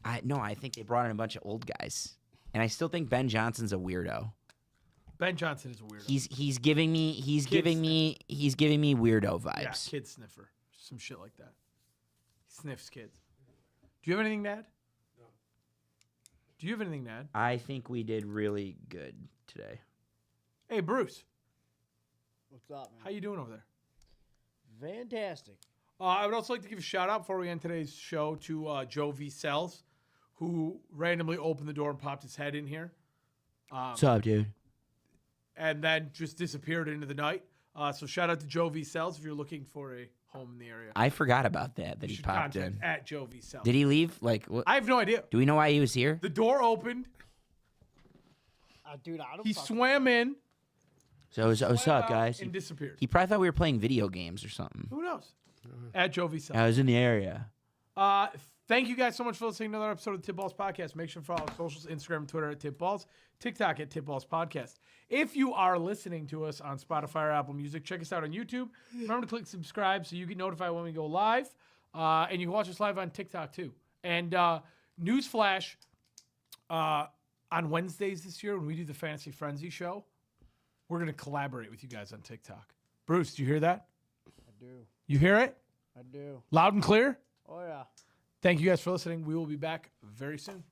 [SPEAKER 2] I think they brought in a bunch of old guys, and I still think Ben Johnson's a weirdo.
[SPEAKER 3] Ben Johnson is a weirdo.
[SPEAKER 2] He's giving me weirdo vibes.
[SPEAKER 3] Yeah, kid sniffer. Some shit like that. He sniffs kids. Do you have anything to add? No. Do you have anything to add?
[SPEAKER 2] I think we did really good today.
[SPEAKER 3] Hey, Bruce.
[SPEAKER 1] What's up, man?
[SPEAKER 3] How you doing over there?
[SPEAKER 1] Fantastic.
[SPEAKER 3] I would also like to give a shout out before we end today's show to Joe V. Sells, who randomly opened the door and popped his head in here.
[SPEAKER 2] What's up, dude?
[SPEAKER 3] And then just disappeared into the night. So shout out to Joe V. Sells if you're looking for a home in the area.
[SPEAKER 2] I forgot about that
[SPEAKER 3] You
[SPEAKER 2] he
[SPEAKER 3] should
[SPEAKER 2] popped
[SPEAKER 3] contact
[SPEAKER 2] in.
[SPEAKER 3] at Joe V. Sells.
[SPEAKER 2] Did he leave? Like, what?
[SPEAKER 3] I have no idea.
[SPEAKER 2] Do we know why he was here?
[SPEAKER 3] The door opened.
[SPEAKER 1] Dude, I don't
[SPEAKER 3] He
[SPEAKER 1] fucking-
[SPEAKER 3] swam in.
[SPEAKER 2] So what's
[SPEAKER 3] swam
[SPEAKER 2] up,
[SPEAKER 3] out,
[SPEAKER 2] guys?
[SPEAKER 3] And disappeared.
[SPEAKER 2] He probably thought we were playing video games or something.
[SPEAKER 3] Who knows? At Joe V. Sells.
[SPEAKER 2] I was in the area.
[SPEAKER 3] Thank you guys so much for listening to another episode of Tip Balls Podcast. Make sure to follow our socials, Instagram and Twitter at Tip Balls, TikTok at Tip Balls Podcast. If you are listening to us on Spotify or Apple Music, check us out on YouTube. Remember to click subscribe so you get notified when we go live. And you can watch us live on TikTok too. And newsflash, on Wednesdays this year when we do the Fantasy Frenzy show, we're going to collaborate with you guys on TikTok. Bruce, do you hear that?
[SPEAKER 1] I do.
[SPEAKER 3] You hear it?
[SPEAKER 1] I do.
[SPEAKER 3] Loud and clear?
[SPEAKER 1] Oh, yeah.
[SPEAKER 3] Thank you guys for listening. We will be back very soon.